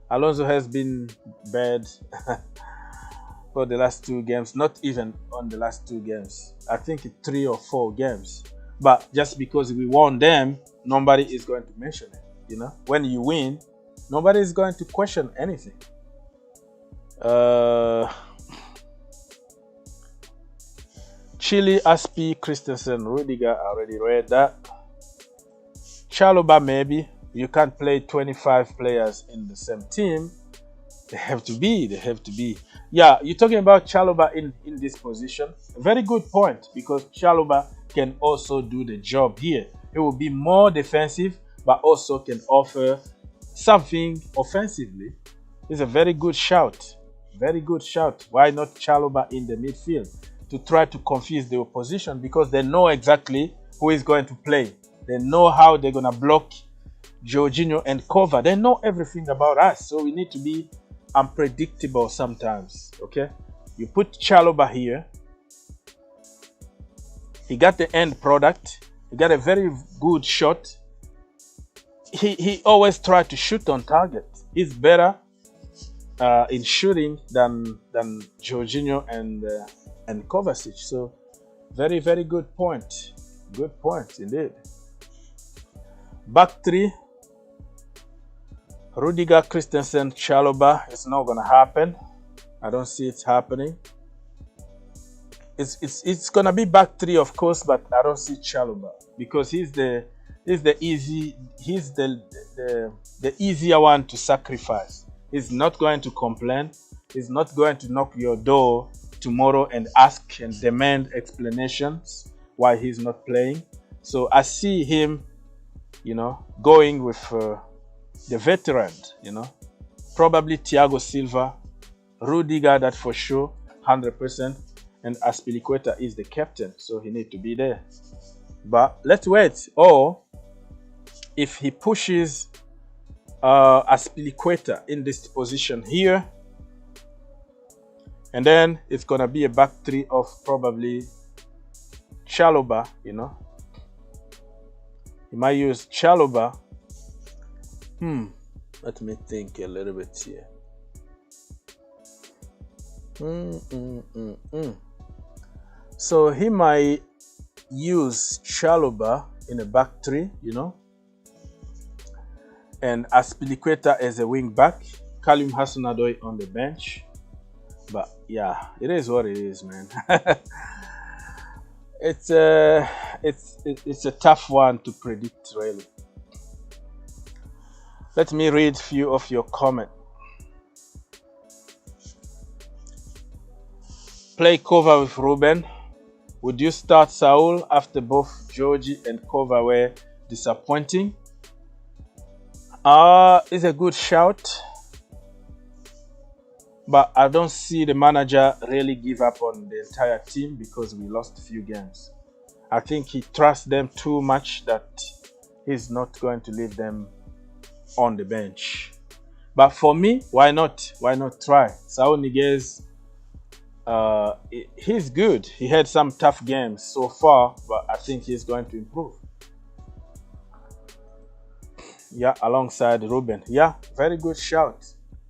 Alonso has been bad for the last 2 games, not even on the last 2 games. I think 3 or 4 games. But just because we won them, nobody is going to mention it. You know, when you win, nobody is going to question anything. Chile, Aspi, Christensen, Rudiger, I already read that. Chalobah, maybe. You can't play 25 players in the same team. They have to be. Yeah, you're talking about Chalobah in this position. A very good point, because Chalobah can also do the job here. He will be more defensive, but also can offer something offensively. It's a very good shout. Very good shout. Why not Chalobah in the midfield? To try to confuse the opposition, because they know exactly who is going to play. They know how they're going to block Jorginho and cover. They know everything about us, so we need to be unpredictable sometimes. Okay, you put Chalobah here. He got the end product. He got a very good shot. He always tried to shoot on target. He's better in shooting than Jorginho and Kovacic. So very, very good point. Good point indeed. Back 3. Rudiger, Christensen, Chalobah. It's not gonna happen. I don't see it happening. It's gonna be back 3, of course, but I don't see Chalobah, because he's the easier one to sacrifice. He's not going to complain. He's not going to knock your door tomorrow and ask and demand explanations why he's not playing. So I see him, you know, going with the veteran, you know, probably Thiago Silva, Rudiger, that for sure, 100%, and Azpilicueta is the captain, so he needs to be there. But let's wait. Or if he pushes Azpilicueta in this position here, and then it's gonna be a back 3 of probably Chalobah, you know. He might use Chalobah. Let me think a little bit here. So he might use Chalobah in a back 3, you know, and Azpilicueta as a wing back, Kalim Hussein-Odoi on the bench. But yeah, it is what it is, man. It's a tough one to predict, really. Let me read a few of your comments. Play cover with Ruben. Would you start Saul after both Georgie and Kova were disappointing? It's a good shout, but I don't see the manager really give up on the entire team because we lost a few games. I think he trusts them too much that he's not going to leave them on the bench. But for me, why not? Why not try? Saul Niguez, he's good. He had some tough games so far, but I think he's going to improve. Yeah, alongside Ruben. Yeah, very good shout.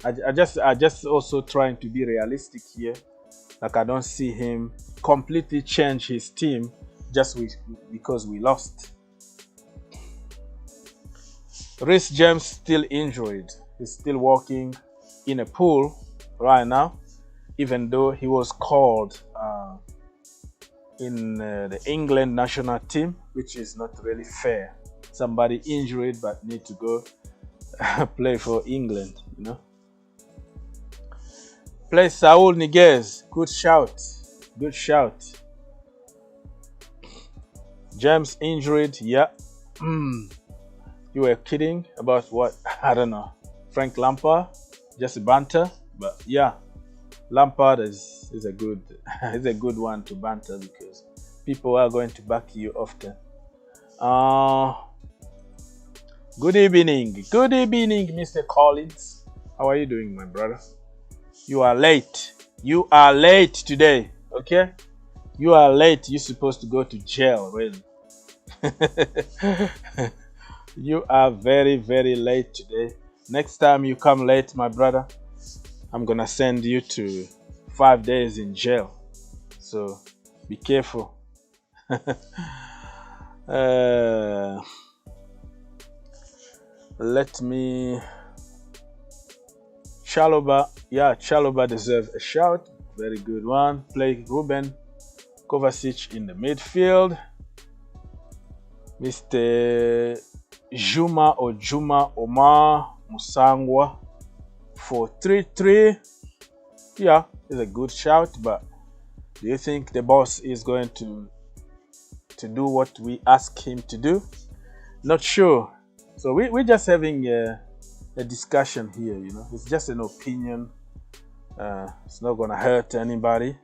I just also trying to be realistic here. Like, I don't see him completely change his team just because we lost. Reece James still injured. He's still working in a pool right now, even though he was called in the England national team, which is not really fair. Somebody injured but need to go play for England, you know. Play Saul Niguez. Good shout. Good shout. James injured. Yeah. You were kidding about what? I don't know. Frank Lampard. Just banter. But yeah. Lampard is a good is a good one to banter because people are going to back you often. Good evening. Good evening, Mr. Collins. How are you doing, my brother? You are late. You are late today, okay? You are late. You're supposed to go to jail, really. You are very, very late today. Next time you come late, my brother, I'm gonna send you to 5 days in jail. So be careful. Let me. Chalobah, yeah, Chalobah deserves a shout. Very good one. Play Ruben Kovacic in the midfield. Mr. Juma Omar Musangwa 4-3-3. Yeah, it's a good shout, but do you think the boss is going to do what we ask him to do? Not sure. So we're just having a discussion here, you know. It's just an opinion. It's not gonna hurt anybody.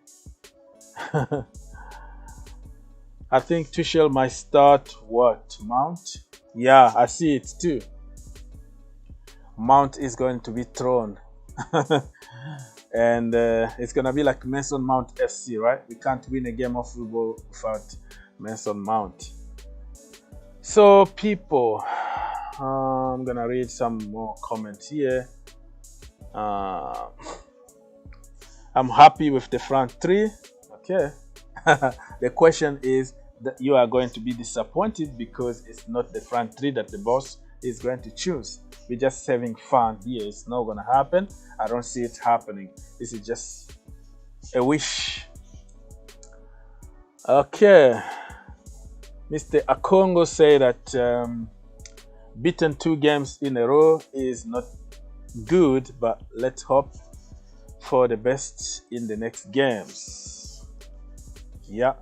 I think Tuchel might start what? Mount? Yeah, I see it too. Mount is going to be thrown. And it's gonna be like Mason Mount FC, right? We can't win a game of football without Mason Mount. So people, I'm gonna read some more comments here. I'm happy with the front three. Okay. The question is that you are going to be disappointed because it's not the front three that the boss is going to choose. We're just having fun here. It's not gonna happen. I don't see it happening. This is just a wish. Okay. Mr. Akongo said that beaten 2 games in a row is not good, but let's hope for the best in the next games. Yeah,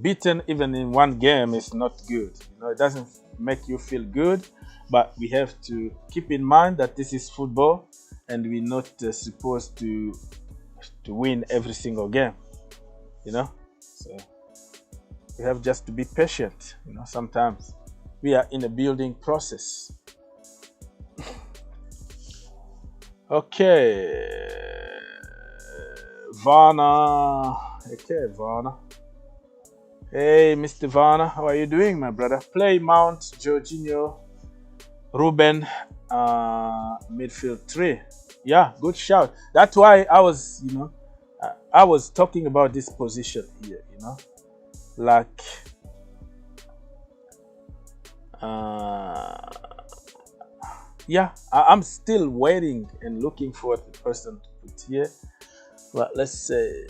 beaten even in 1 game is not good. You know, it doesn't make you feel good, but we have to keep in mind that this is football and we're not supposed to win every single game, you know. So we have just to be patient, you know. Sometimes we are in a building process. Okay, Varna. Okay, Varna. Hey, Mr. Varna, how are you doing, my brother? Play Mount, Jorginho, Ruben, midfield 3. Yeah, good shout. That's why I was, you know, I was talking about this position here, you know, like. Yeah, I'm still waiting and looking for the person to put here. But let's say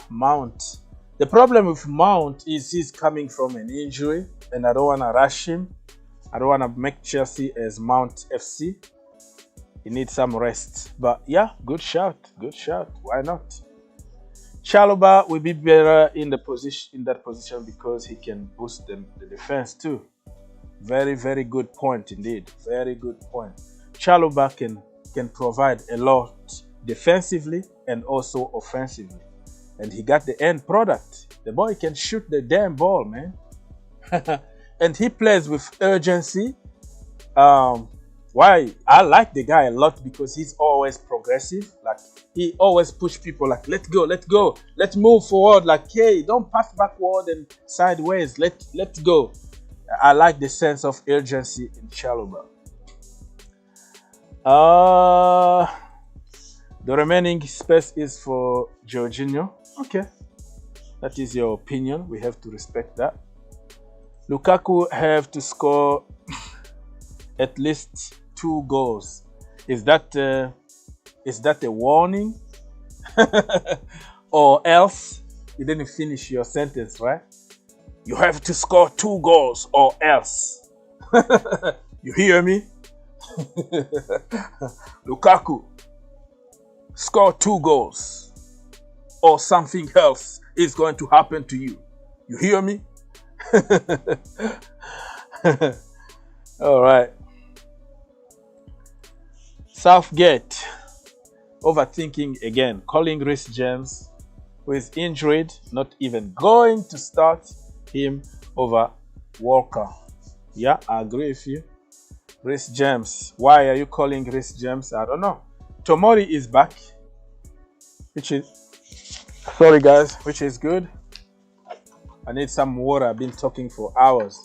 Mount. The problem with Mount is he's coming from an injury, and I don't want to rush him. I don't want to make Chelsea as Mount FC. He needs some rest. But yeah, good shout. Good shout. Why not? Chalobah will be better in that position because he can boost the defense too. Very, very good point indeed. Very good point. Chalobah can provide a lot defensively and also offensively. And he got the end product. The boy can shoot the damn ball, man. And he plays with urgency. Why? I like the guy a lot because he's always progressive. Like, he always push people like, let's go, let's move forward. Like, hey, don't pass backward and sideways. Let's go. I like the sense of urgency in Chalobah. The remaining space is for Jorginho. Okay, that is your opinion. We have to respect that. Lukaku have to score at least 2 goals. Is that a warning? Or else you didn't finish your sentence, right? You have to score 2 goals or else. You hear me? Lukaku, score 2 goals or something else is going to happen to you. You hear me? All right. Southgate, overthinking again, calling Reece James, who is injured, not even going to start him over Walker. Yeah, I agree with you. Reece James, why are you calling Reece James? I don't know. Tomori is back, which is, sorry guys, which is good. I need some water. I've been talking for hours.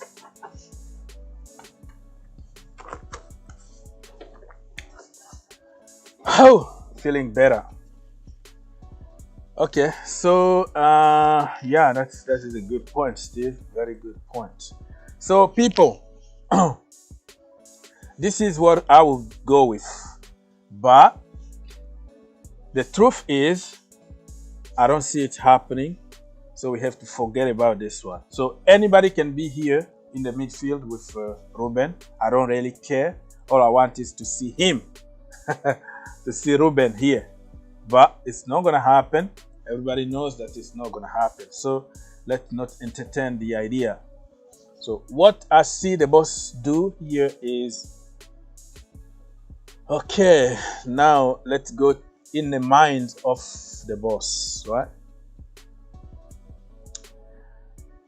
Oh, feeling better. Okay, so yeah, that is a good point, Steve. Very good point. So people, this is what I will go with. But the truth is, I don't see it happening. So we have to forget about this one. So anybody can be here in the midfield with Ruben. I don't really care. All I want is to see him. To see Ruben here. But it's not going to happen. Everybody knows that it's not going to happen. So let's not entertain the idea. So what I see the boss do here is, okay, now let's go in the mind of the boss, right?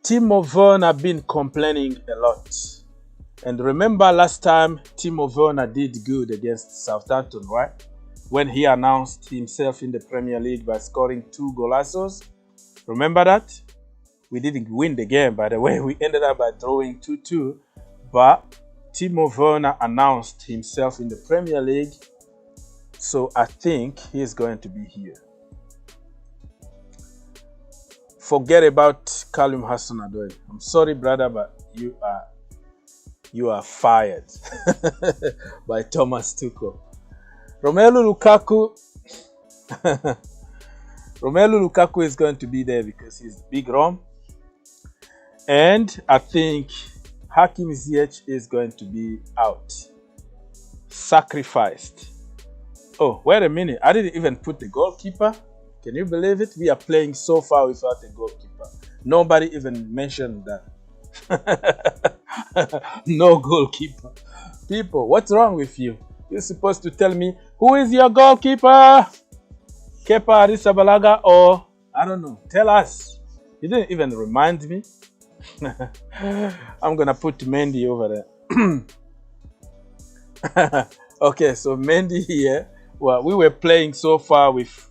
Timo Werner have been complaining a lot. And remember last time Timo Werner did good against Southampton, right? When he announced himself in the Premier League by scoring 2 golazos. Remember that? We didn't win the game, by the way. We ended up by drawing 2-2. But Timo Werner announced himself in the Premier League. So I think he's going to be here. Forget about Callum Hudson-Odoi. I'm sorry, brother, but you are fired by Thomas Tuchel. Romelu Lukaku is going to be there because he's big Rom. And I think Hakim Ziyech is going to be out. Sacrificed. Oh, wait a minute. I didn't even put the goalkeeper. Can you believe it? We are playing so far without a goalkeeper. Nobody even mentioned that. No goalkeeper. People, what's wrong with you? You're supposed to tell me, who is your goalkeeper? Kepa Arrizabalaga or, I don't know, tell us. You didn't even remind me. I'm going to put Mendy over there. Okay, so Mendy here. Well, we were playing so far with,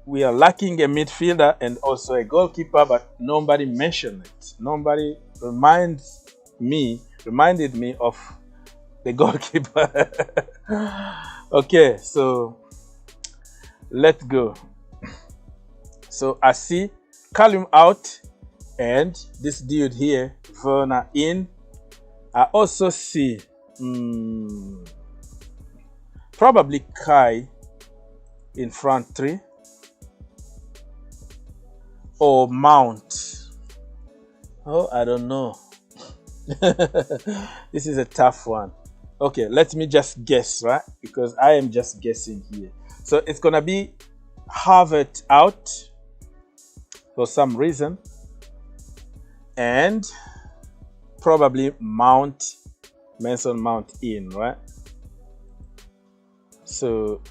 we are lacking a midfielder and also a goalkeeper, but nobody mentioned it. Nobody reminded me of the goalkeeper. Okay, so let's go. So I see Callum out and this dude here, Werner, in. I also see probably Kai in front 3 or Mount. Oh, I don't know. This is a tough one. Okay, let me just guess, right? Because I am just guessing here. So it's going to be Harvard out for some reason. And probably Mason Mount in, right? So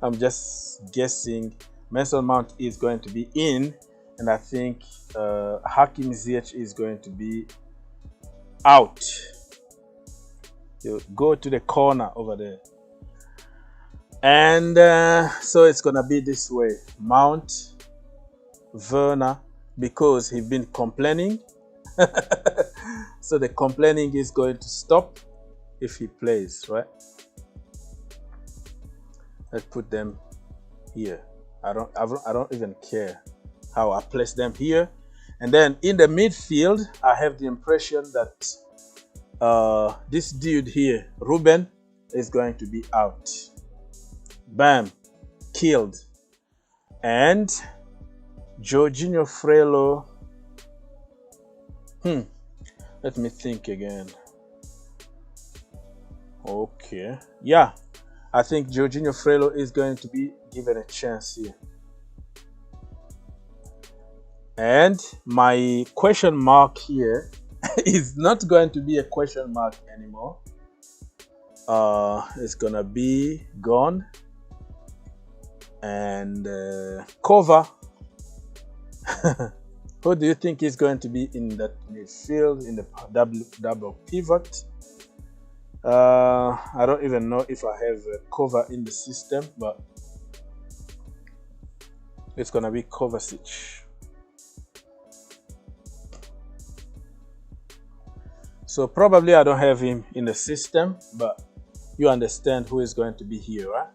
I'm just guessing Mason Mount is going to be in. And I think Hakim Ziyech is going to be out. You go to the corner over there. And so it's going to be this way. Mount, Werner, because he's been complaining. So the complaining is going to stop if he plays, right? Let's put them here. I don't even care how I place them here. And then in the midfield, I have the impression that this dude here, Ruben, is going to be out. Bam, killed. And Jorginho Frelo. Let me think again. Okay, yeah, I think Jorginho Frelo is going to be given a chance here. And my question mark here is not going to be a question mark anymore. It's gonna be gone. And cover. Who do you think is going to be in that midfield in the double pivot? I don't even know if I have a cover in the system, but it's gonna be Kovacic. So probably I don't have him in the system, but you understand who is going to be here, right?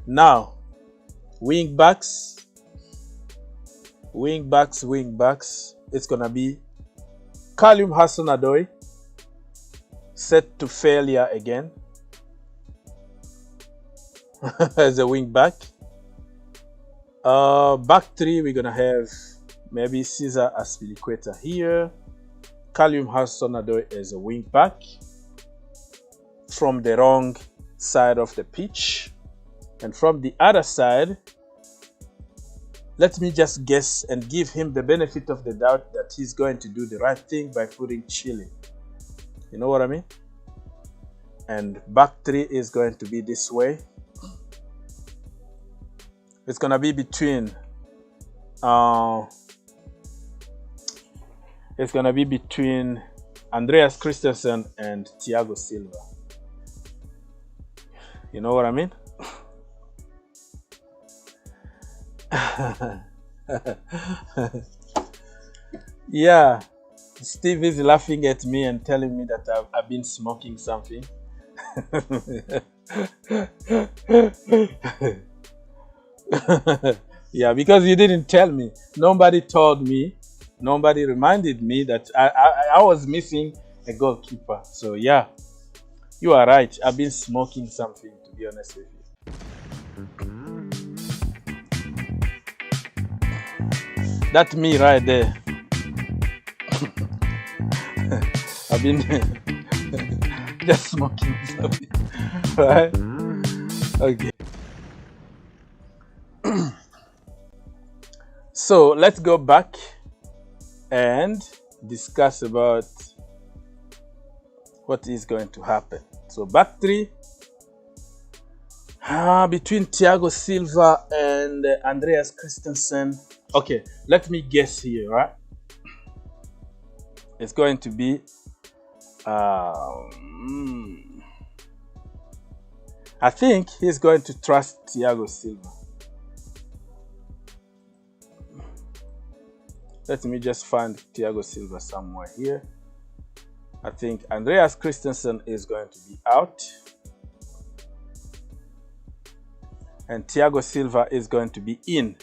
Now, wing backs. It's gonna be Callum Hudson-Odoi, set to failure again as a wing back. Back three, we're gonna have maybe Cesar Azpilicueta here. Callum Hudson-Odoi as a wing back from the wrong side of the pitch. And from the other side, let me just guess and give him the benefit of the doubt that he's going to do the right thing by putting Chile. You know what I mean? And back three is going to be this way. It's going to be between Andreas Christensen and Thiago Silva. You know what I mean? Yeah, Steve is laughing at me and telling me that I've been smoking something. Yeah, because you didn't tell me. Nobody told me. Nobody reminded me that I was missing a goalkeeper. So yeah, you are right. I've been smoking something, to be honest with you. That's me right there. I've been just smoking something, right? Okay. So let's go back and discuss about what is going to happen. So back three, between Thiago Silva and Andreas Christensen. Okay, let me guess here, right? It's going to be I think he's going to trust Thiago Silva. Let me just find Thiago Silva somewhere here. I think Andreas Christensen is going to be out. And Thiago Silva is going to be in.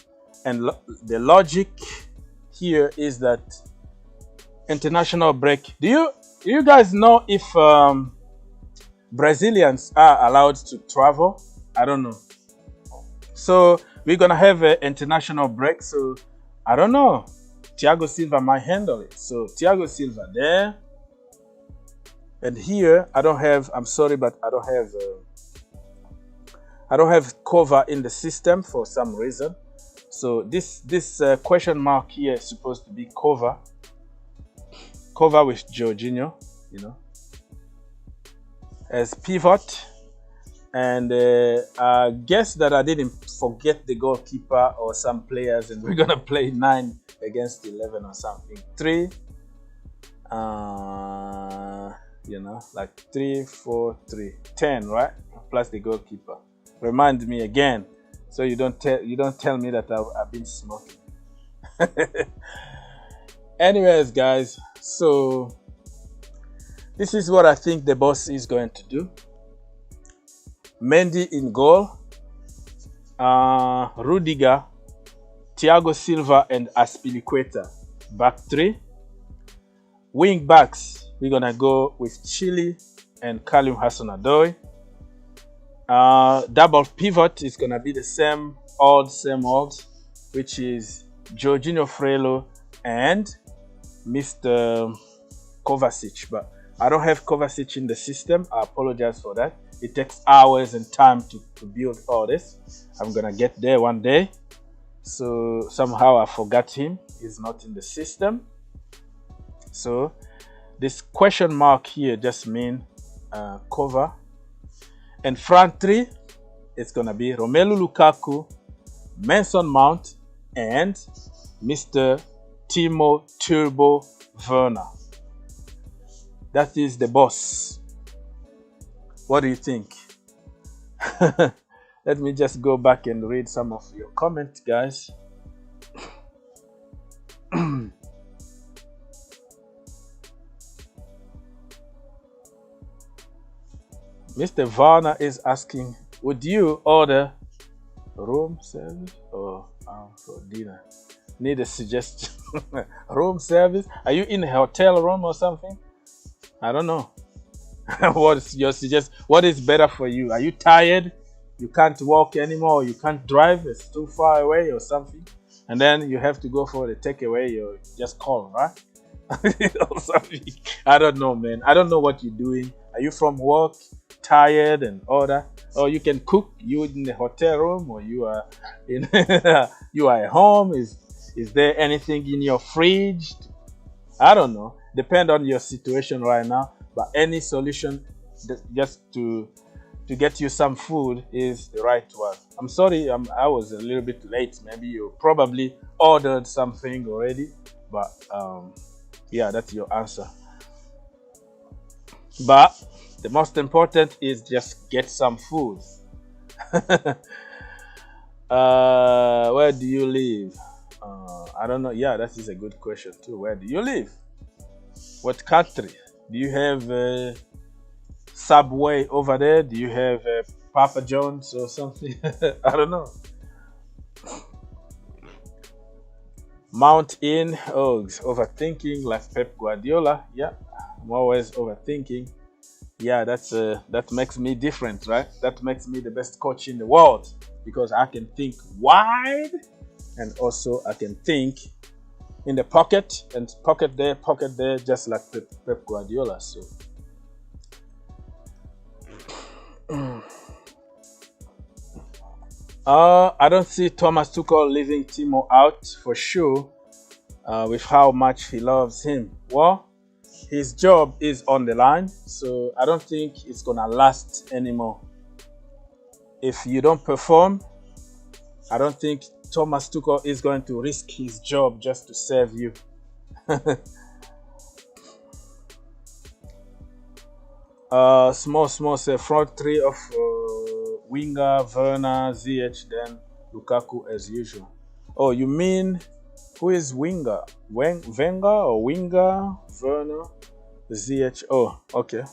And the logic here is that international break. Do you guys know if Brazilians are allowed to travel? I don't know. So we're gonna have an international break. So I don't know. Thiago Silva might handle it. So Thiago Silva there. And here I don't have. I'm sorry, but I don't have cover in the system for some reason. So this question mark here is supposed to be cover with Jorginho, you know, as pivot. And I guess that I didn't forget the goalkeeper or some players, and we're gonna play 9 against 11 or something. 3, you know, like 3, 4, 3, 10, right? Plus the goalkeeper. Remind me again, so you don't tell me that I've been smoking. Anyways, guys, so this is what I think the boss is going to do. Mendy in goal, Rudiger, Thiago Silva, and Azpilicueta. back three. Wing backs, we're gonna go with Chile and Kalim Hudson-Odoi. Double pivot is gonna be the same old, which is Jorginho Frelo and Mr. Kovacic. But I don't have Kovacic in the system. I apologize for that. It takes hours and time to build all this. I'm gonna get there one day. So somehow I forgot him. He's not in the system. So this question mark here just means cover. And front three, it's gonna be Romelu Lukaku, Mason Mount, and Mr. Timo Turbo Werner. That is the boss. What do you think? Let me just go back and read some of your comments, guys. Mr. Werner is asking, would you order room service or for dinner? Need a suggestion. Room service? Are you in a hotel room or something? I don't know. What is your suggestion? What is better for you? Are you tired? You can't walk anymore. You can't drive. It's too far away or something. And then you have to go for the takeaway or just call, right? Or something. I don't know, man. I don't know what you're doing. Are you from work, tired and all that? Or you can cook. You in the hotel room, or you are in you are at home. Is there anything in your fridge? I don't know. Depend on your situation right now. But any solution just to get you some food is the right one. I'm sorry, I was a little bit late. Maybe you probably ordered something already, but yeah, that's your answer. But the most important is just get some food. Where do you live? I don't know. Yeah, that is a good question too. Where do you live? What country? Do you have Subway over there? Do you have Papa John's or something? I don't know. Mount in, overthinking like Pep Guardiola. Yeah, I'm always overthinking. Yeah, that makes me different, right? That makes me the best coach in the world, because I can think wide and also I can think in the pocket, and pocket there, just like Pep Guardiola. So I don't see Thomas Tuchel leaving Timo out for sure, with how much he loves him. Well, his job is on the line, so I don't think it's gonna last anymore. If you don't perform, I don't think Thomas Tuchel is going to risk his job just to save you. Small say front three of winger, Werner, ZH, then Lukaku as usual. Oh, you mean who is winger? Wenger or winger? Werner, ZH. Oh, okay.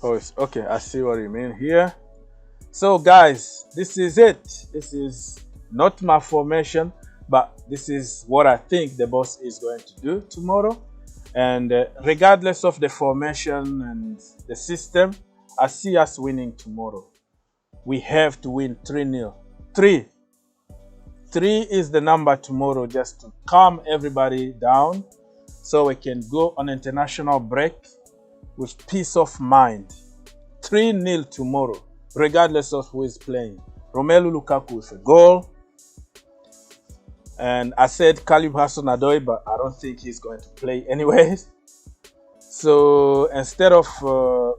Oh, it's okay. I see what you mean here. So guys, this is it. This is not my formation, but this is what I think the boss is going to do tomorrow. And regardless of the formation and the system, I see us winning tomorrow. We have to win 3-0. 3 is the number tomorrow, just to calm everybody down so we can go on international break with peace of mind. 3-0 tomorrow, regardless of who is playing. Romelu Lukaku with a goal. And I said Kalim Hudson-Odoi, but I don't think he's going to play anyways. So instead of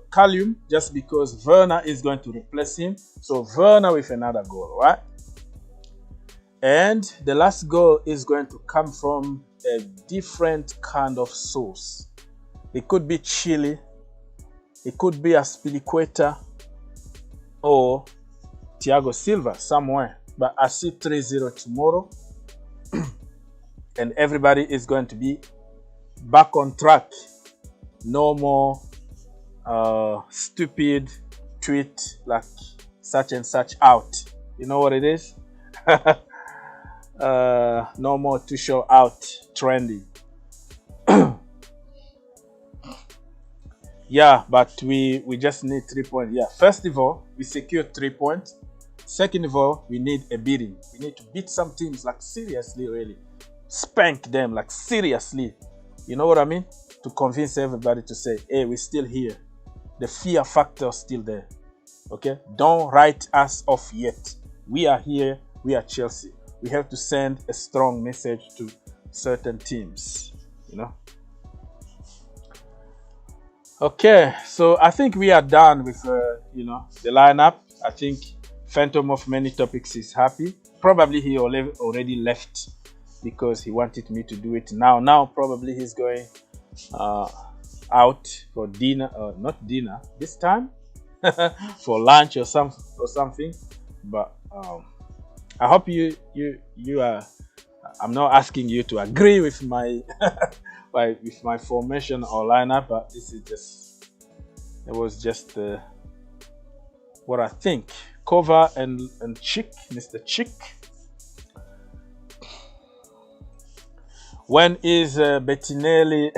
Kalim, just because Werner is going to replace him, so Werner with another goal, right? And the last goal is going to come from a different kind of source. It could be Chile, it could be Aspilicueta, or Thiago Silva somewhere. But I see 3-0 tomorrow. And everybody is going to be back on track. No more stupid tweet like such and such out. You know what it is? No more Tuchel out trending. Yeah, but we just need 3 points. Yeah, first of all, we secured 3 points. Second of all, we need a beating. We need to beat some teams, like seriously, really. Spank them, like seriously. You know what I mean? To convince everybody to say, hey, we're still here. The fear factor is still there. Okay? Don't write us off yet. We are here. We are Chelsea. We have to send a strong message to certain teams. You know? Okay, so I think we are done with, the lineup. I think Phantom of Many Topics is happy. Probably he already left because he wanted me to do it now. Now probably he's going out for dinner, or not dinner this time, for lunch or something. But I hope you are. I'm not asking you to agree with my with my formation or lineup, but this is just, it was just what I think. Cover and Chick, Mr. Chick. When is Bettinelli?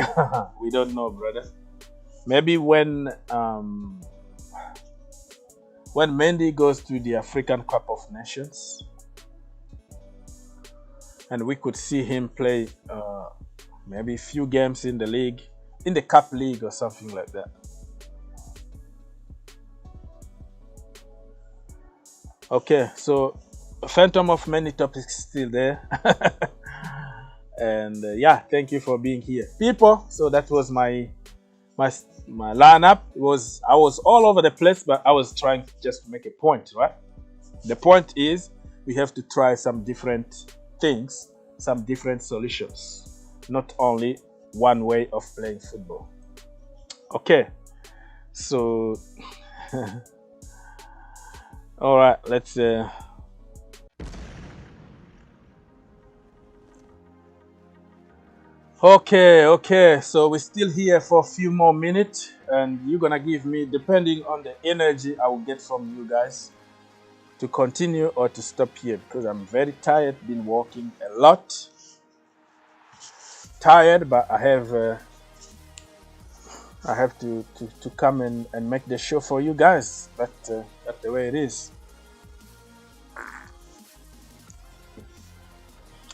We don't know, brother. Maybe when Mendy goes to the African Cup of Nations, and we could see him play maybe a few games in the league, in the Cup League or something like that. Okay, so Phantom of Many Topics still there. And yeah, thank you for being here, people. So that was my lineup. I was all over the place, but I was trying just to make a point, right? The point is we have to try some different things, some different solutions, not only one way of playing football. Okay, so all right, let's okay, so we're still here for a few more minutes, and you're gonna give me, depending on the energy I will get from you guys, to continue or to stop here, because I'm very tired, been walking a lot. Tired, but I have to come and make the show for you guys. That's the way it is.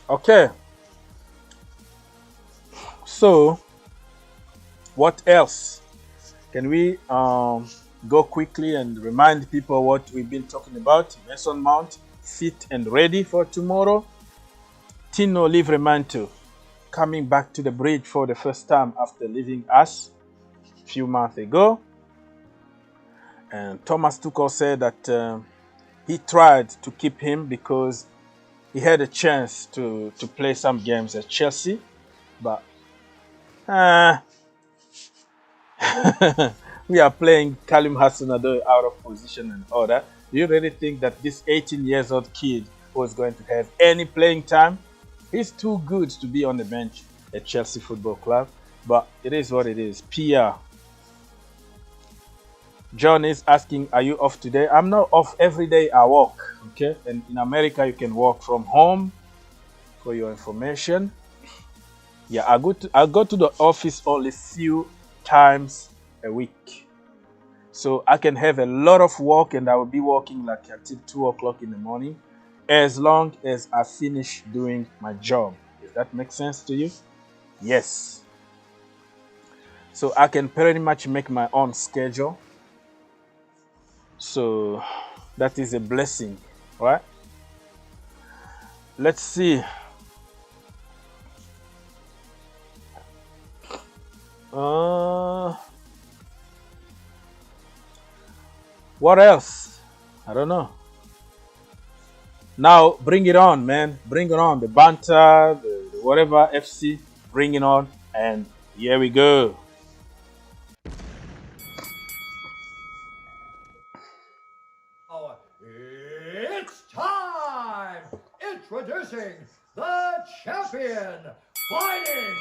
Okay. So, what else? Can we go quickly and remind people what we've been talking about? Mason Mount fit and ready for tomorrow. Tino Livramento coming back to the bridge for the first time after leaving us a few months ago. And Thomas Tuchel said that he tried to keep him because he had a chance to play some games at Chelsea, but we are playing Callum Hudson-Odoi out of position and all that. Do you really think that this 18-year-old kid was going to have any playing time? He's too good to be on the bench at Chelsea Football Club, but it is what it is. PR. John is asking, are you off today? I'm not off. Every day I work, okay? And in America, you can work from home, for your information. Yeah, I go to the office only few times a week. So I can have a lot of work, and I will be working like until 2 o'clock in the morning, as long as I finish doing my job. If that makes sense to you? Yes. So I can pretty much make my own schedule. So that is a blessing, right? Let's see. What else? I don't know. Now bring it on, man. Bring it on. The banter, the whatever FC, bring it on. And here we go. It's time! Introducing the champion, fighting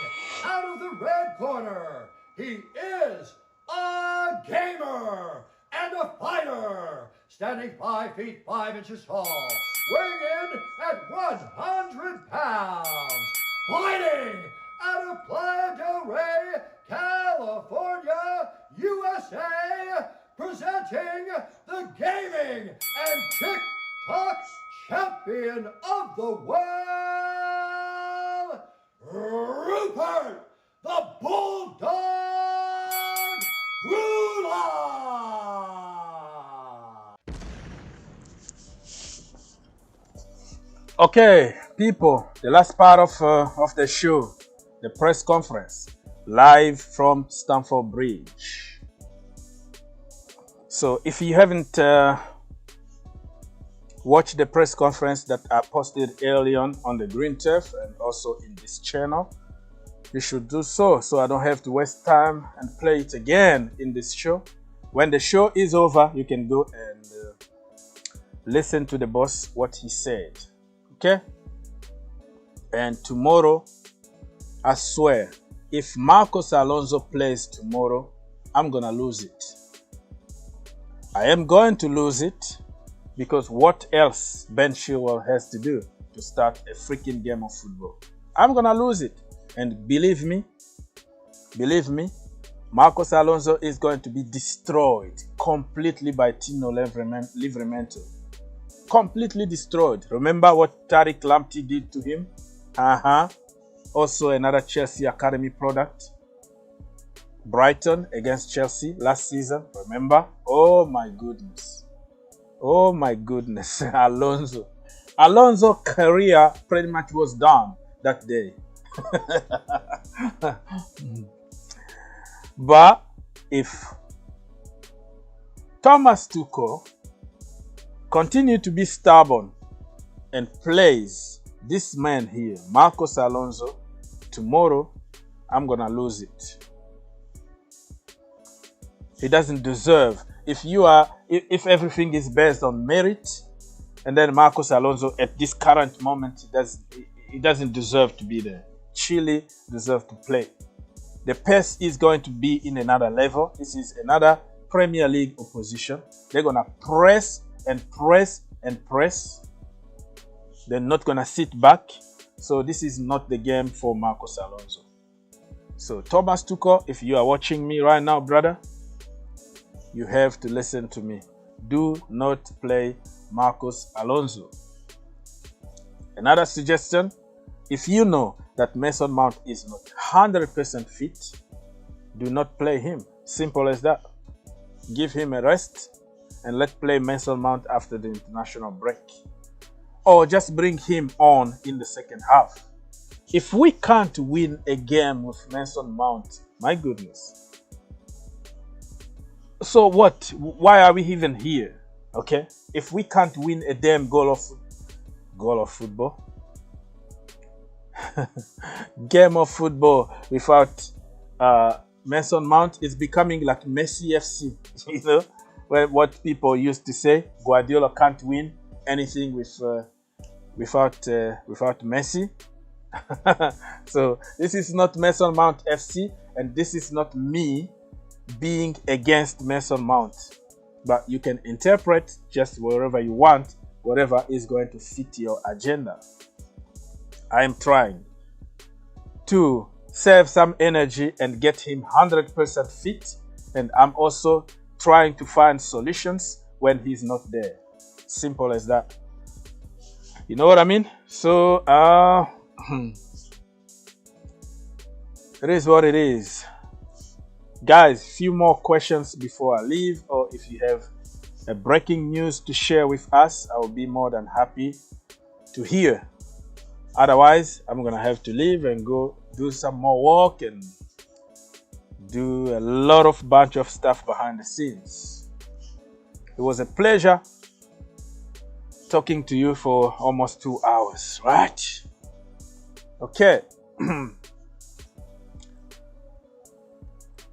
out of the red corner. He is a gamer and a fighter, standing 5 feet 5 inches tall, weighing in at 100 pounds, fighting out of Playa del Rey, California, USA, presenting the gaming and TikTok champion of the world, Rupert the Bulldog Ruler. Okay, people, the last part of the show, the press conference, live from Stamford Bridge. So if you haven't watched the press conference that I posted early on the Green Turf and also in this channel, you should do so I don't have to waste time and play it again in this show. When the show is over, you can go and listen to the boss, what he said. Okay? And tomorrow, I swear, if Marcos Alonso plays tomorrow, I'm going to lose it. I am going to lose it because what else Ben Chilwell has to do to start a freaking game of football? I'm going to lose it. And believe me, Marcos Alonso is going to be destroyed completely by Tino Livramento. Completely destroyed. Remember what Tariq Lamptey did to him? Also another Chelsea Academy product. Brighton against Chelsea last season. Remember? Oh my goodness. Oh my goodness. Alonso's career pretty much was done that day. But if Thomas Tuchel continue to be stubborn and plays this man here, Marcos Alonso, tomorrow, I'm gonna lose it. He doesn't deserve. If everything is based on merit, and then Marcos Alonso at this current moment, he doesn't deserve to be there. Chile deserve to play. The pace is going to be in another level. This is another Premier League opposition. They're gonna press and press and press. They're not gonna sit back. So this is not the game for Marcos Alonso. So Thomas Tuchel, if you are watching me right now, brother, you have to listen to me. Do not play Marcos Alonso. Another suggestion, if you know that Mason Mount is not 100% fit, do not play him. Simple as that. Give him a rest and let play Mason Mount after the international break. Or just bring him on in the second half. If we can't win a game with Mason Mount, my goodness. So what? Why are we even here? Okay? If we can't win a damn goal of football, game of football without Mason Mount is becoming like Messi FC. You know, what people used to say, Guardiola can't win anything without Messi. So this is not Mason Mount FC, and this is not me being against Mason Mount. But you can interpret just wherever you want, whatever is going to fit your agenda. I am trying to save some energy and get him 100% fit, and I'm also trying to find solutions when he's not there. Simple as that. You know what I mean? So it is what it is. Guys, few more questions before I leave, or if you have a breaking news to share with us, I will be more than happy to hear. Otherwise, I'm gonna have to leave and go do some more work and do a lot of bunch of stuff behind the scenes. It was a pleasure talking to you for almost 2 hours, right? Okay.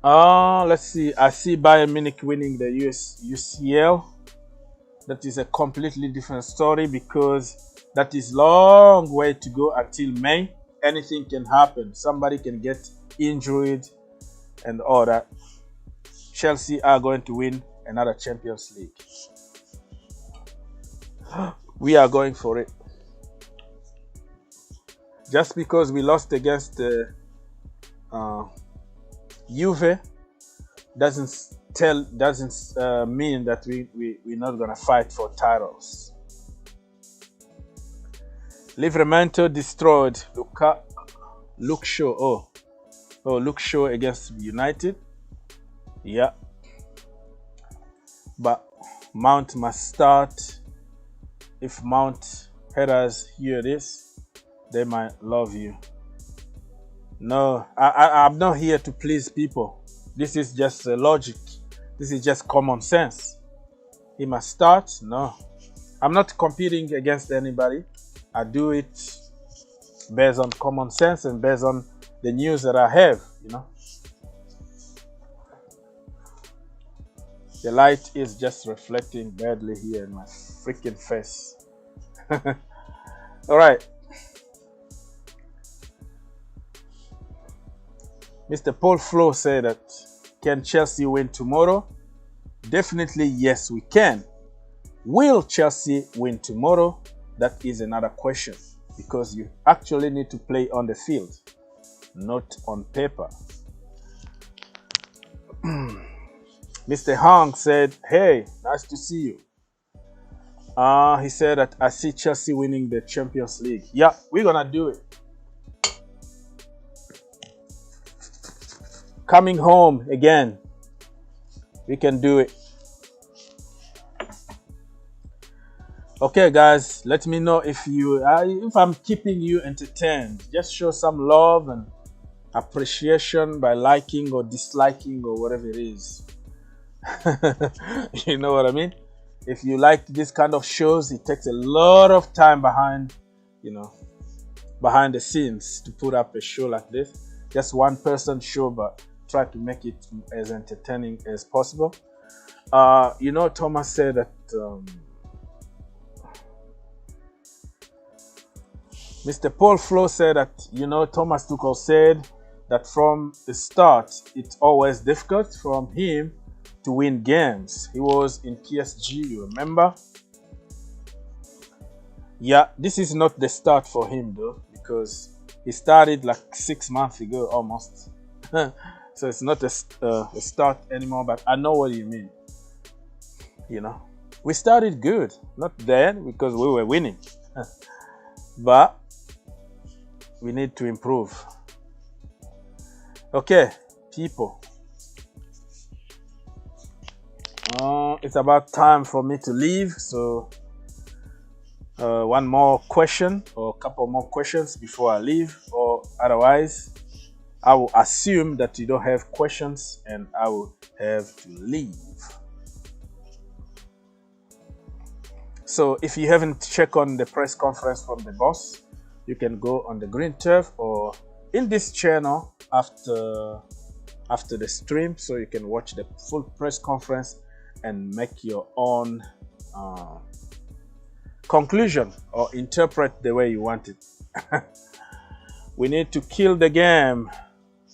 Let's see. I see Bayern Munich winning the UCL. That is a completely different story because that is long way to go until May. Anything can happen. Somebody can get injured and all that. Chelsea are going to win another Champions League. We are going for it. Just because we lost against Juve doesn't mean that we're not gonna fight for titles. Livramento destroyed Luke Shaw. Luke Shaw against United. Yeah. But Mount must start. If Mount headers hear this, they might love you. No, I'm not here to please people. This is just logic. This is just common sense. He must start. No, I'm not competing against anybody. I do it based on common sense and based on the news that I have, you know. The light is just reflecting badly here in my freaking face. All right. Mr. Paul Flo said that, can Chelsea win tomorrow? Definitely yes, we can. Will Chelsea win tomorrow? That is another question, because you actually need to play on the field, not on paper. Mr. Hong said, hey, nice to see you. He said that I see Chelsea winning the Champions League. Yeah, we're gonna do it. Coming home again. We can do it. Okay, guys, let me know if I'm keeping you entertained. Just show some love and appreciation by liking or disliking or whatever it is. You know what I mean? If you like this kind of shows, it takes a lot of time behind the scenes to put up a show like this. Just one person show, but try to make it as entertaining as possible. Thomas said that Mr. Paul Flo said that, Thomas Tuchel said that from the start, it's always difficult from him to win games. He was in PSG, you remember? Yeah, this is not the start for him though, because he started like 6 months ago almost. So it's not a start anymore, but I know what you mean. We started good, not then because we were winning, but we need to improve. Okay, people. It's about time for me to leave, so one more question or a couple more questions before I leave, or otherwise I will assume that you don't have questions and I will have to leave. So if you haven't checked on the press conference from the boss, you can go on the Green Turf or in this channel after the stream, so you can watch the full press conference and make your own conclusion or interpret the way you want it. We need to kill the game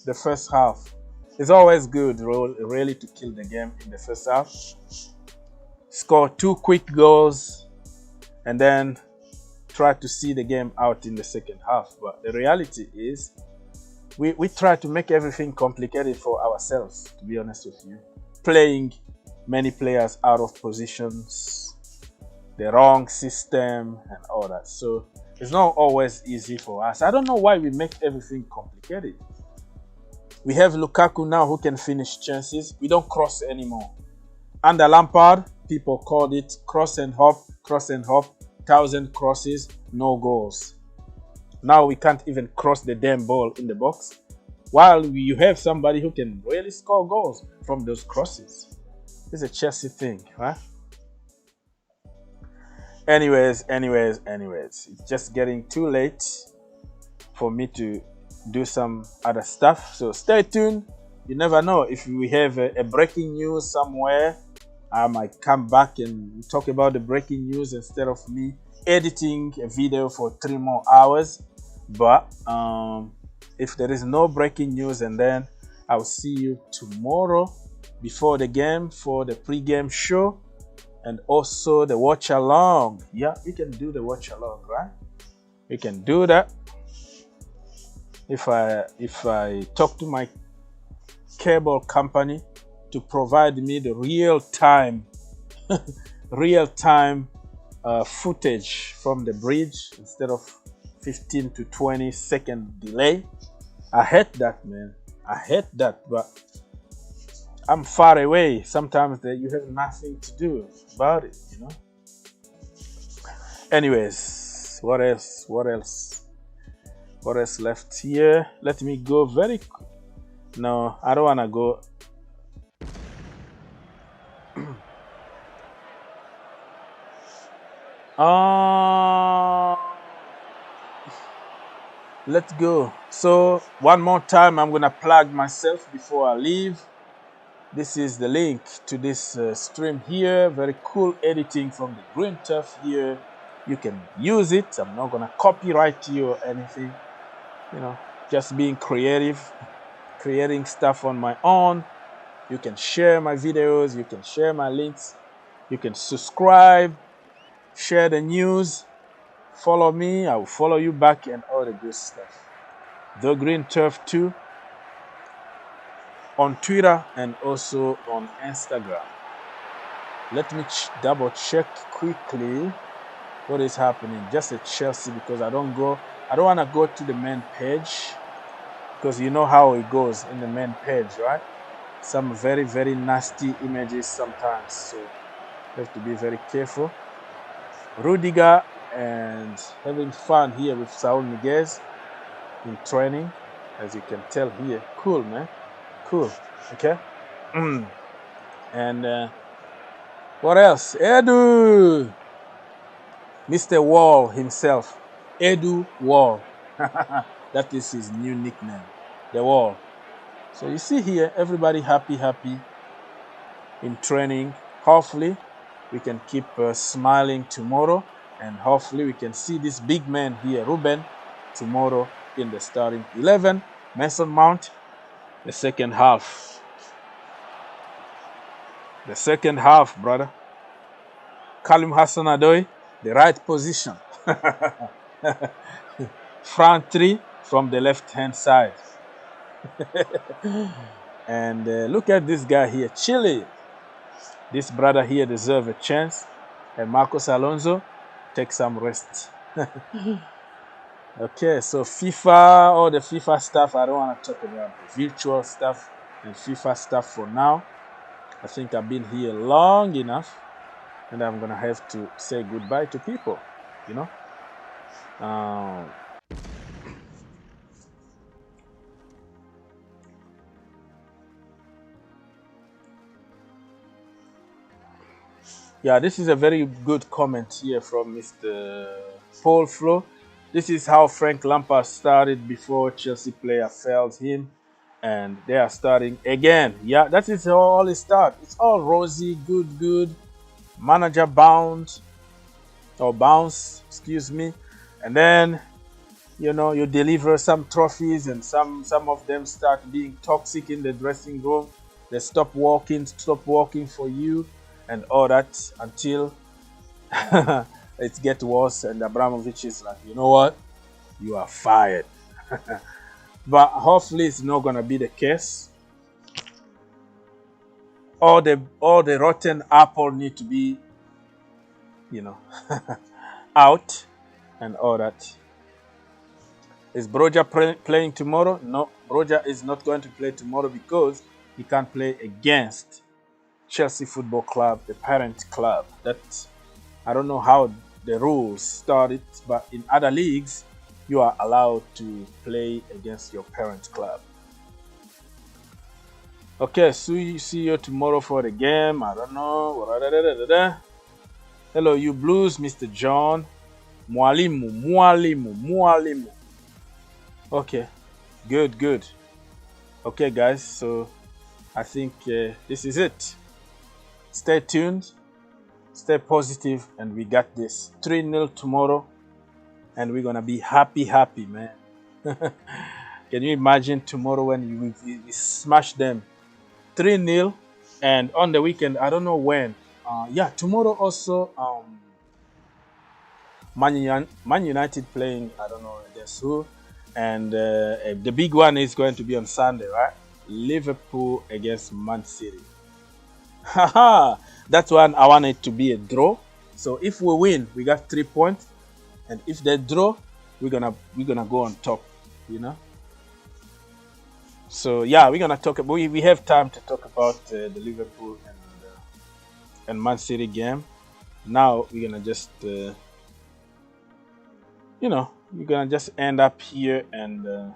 the first half. It's always good really to kill the game in the first half. Score 2 quick goals and then try to see the game out in the second half. But the reality is we try to make everything complicated for ourselves, to be honest with you. Playing many players out of positions, the wrong system and all that. So it's not always easy for us. I don't know why we make everything complicated. We have Lukaku now who can finish chances. We don't cross anymore. Under Lampard, people called it cross and hop, 1,000 crosses, no goals. Now we can't even cross the damn ball in the box, while you have somebody who can really score goals from those crosses. It's a Chelsea thing, right? Anyways, it's just getting too late for me to do some other stuff, so stay tuned. You never know, if we have a breaking news somewhere, I might come back and talk about the breaking news instead of me editing a video for 3 more hours. But if there is no breaking news, and then I'll see you tomorrow before the game for the pre-game show, and also the watch along. Yeah, we can do the watch along, right? We can do that. If I talk to my cable company to provide me the real-time footage from the bridge instead of 15 to 20 second delay. I hate that, man. I hate that, but I'm far away. Sometimes you have nothing to do about it, you know. Anyways, what else left here? Let me go very quick. No, I don't want to go. Let's go. So one more time, I'm gonna plug myself before I leave. This is the link to this stream here. Very cool editing from the Green Turf here. You can use it. I'm not gonna copyright you or anything. You know, just being creative, creating stuff on my own. You can share my videos. You can share my links. You can subscribe, share the news, follow me. I will follow you back and all the good stuff. The Green Turf 2 on Twitter and also on Instagram. Let me double check quickly what is happening. Just at Chelsea, because I don't want to go to the main page, because you know how it goes in the main page, right? Some very, very nasty images sometimes, so you have to be very careful. Rudiger and having fun here with Saul Niguez in training, as you can tell here. Cool, man. Cool. Okay. And what else? Edu, Mr. Wall himself, Edu Wall. That is his new nickname, the Wall. So you see here, everybody happy in training. Hopefully we can keep smiling tomorrow, and hopefully we can see this big man here, Ruben, tomorrow in the starting 11. Mason Mount, the second half. The second half, brother. Kalim Hassan-Adoi, the right position. Front three from the left-hand side. And look at this guy here, Chile. This brother here deserves a chance. And Marcos Alonso, take some rest. Okay, so FIFA, all the FIFA stuff, I don't want to talk about the virtual stuff and FIFA stuff for now. I think I've been here long enough, and I'm going to have to say goodbye to people, you know. Yeah, this is a very good comment here from Mr. Paul Flo. This is how Frank Lampard started before Chelsea player failed him, and they are starting again. Yeah, that is how all it starts. It's all rosy, good. Manager bounce, excuse me, and then you know you deliver some trophies, and some of them start being toxic in the dressing room. They stop working for you, and all that until it gets worse, and Abramovic is like, you know what, you are fired. But hopefully it's not gonna be the case. All the rotten apple need to be, you know, out and all that. Is Broja playing tomorrow? No, Broja is not going to play tomorrow because he can't play against Chelsea Football Club, the parent club. That I don't know how the rules started, but in other leagues, you are allowed to play against your parent club. Okay, so see you tomorrow for the game. I don't know. Hello, you Blues, Mr. John. Mwalimu. Okay, good. Okay, guys, so I think this is it. Stay tuned, stay positive, and we got this. 3-0 tomorrow, and we're gonna be happy, man. Can you imagine tomorrow when we smash them 3-0, and on the weekend, I don't know when, yeah, tomorrow also Man United playing, I don't know against who, and the big one is going to be on Sunday, right? Liverpool against Man City. Haha, that's one I want it to be a draw. So if we win, we got 3 points, and if they draw, we're gonna go on top, you know. So yeah, we're gonna talk. We have time to talk about the Liverpool and Man City game. Now we're gonna just we're gonna just end up here, and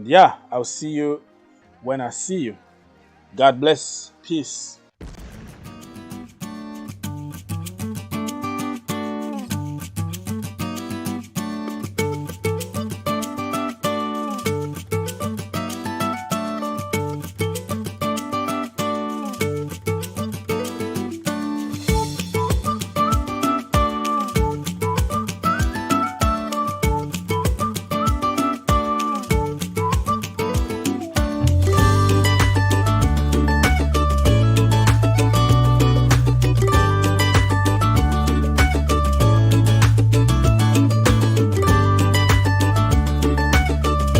yeah, I'll see you when I see you. God bless. Peace.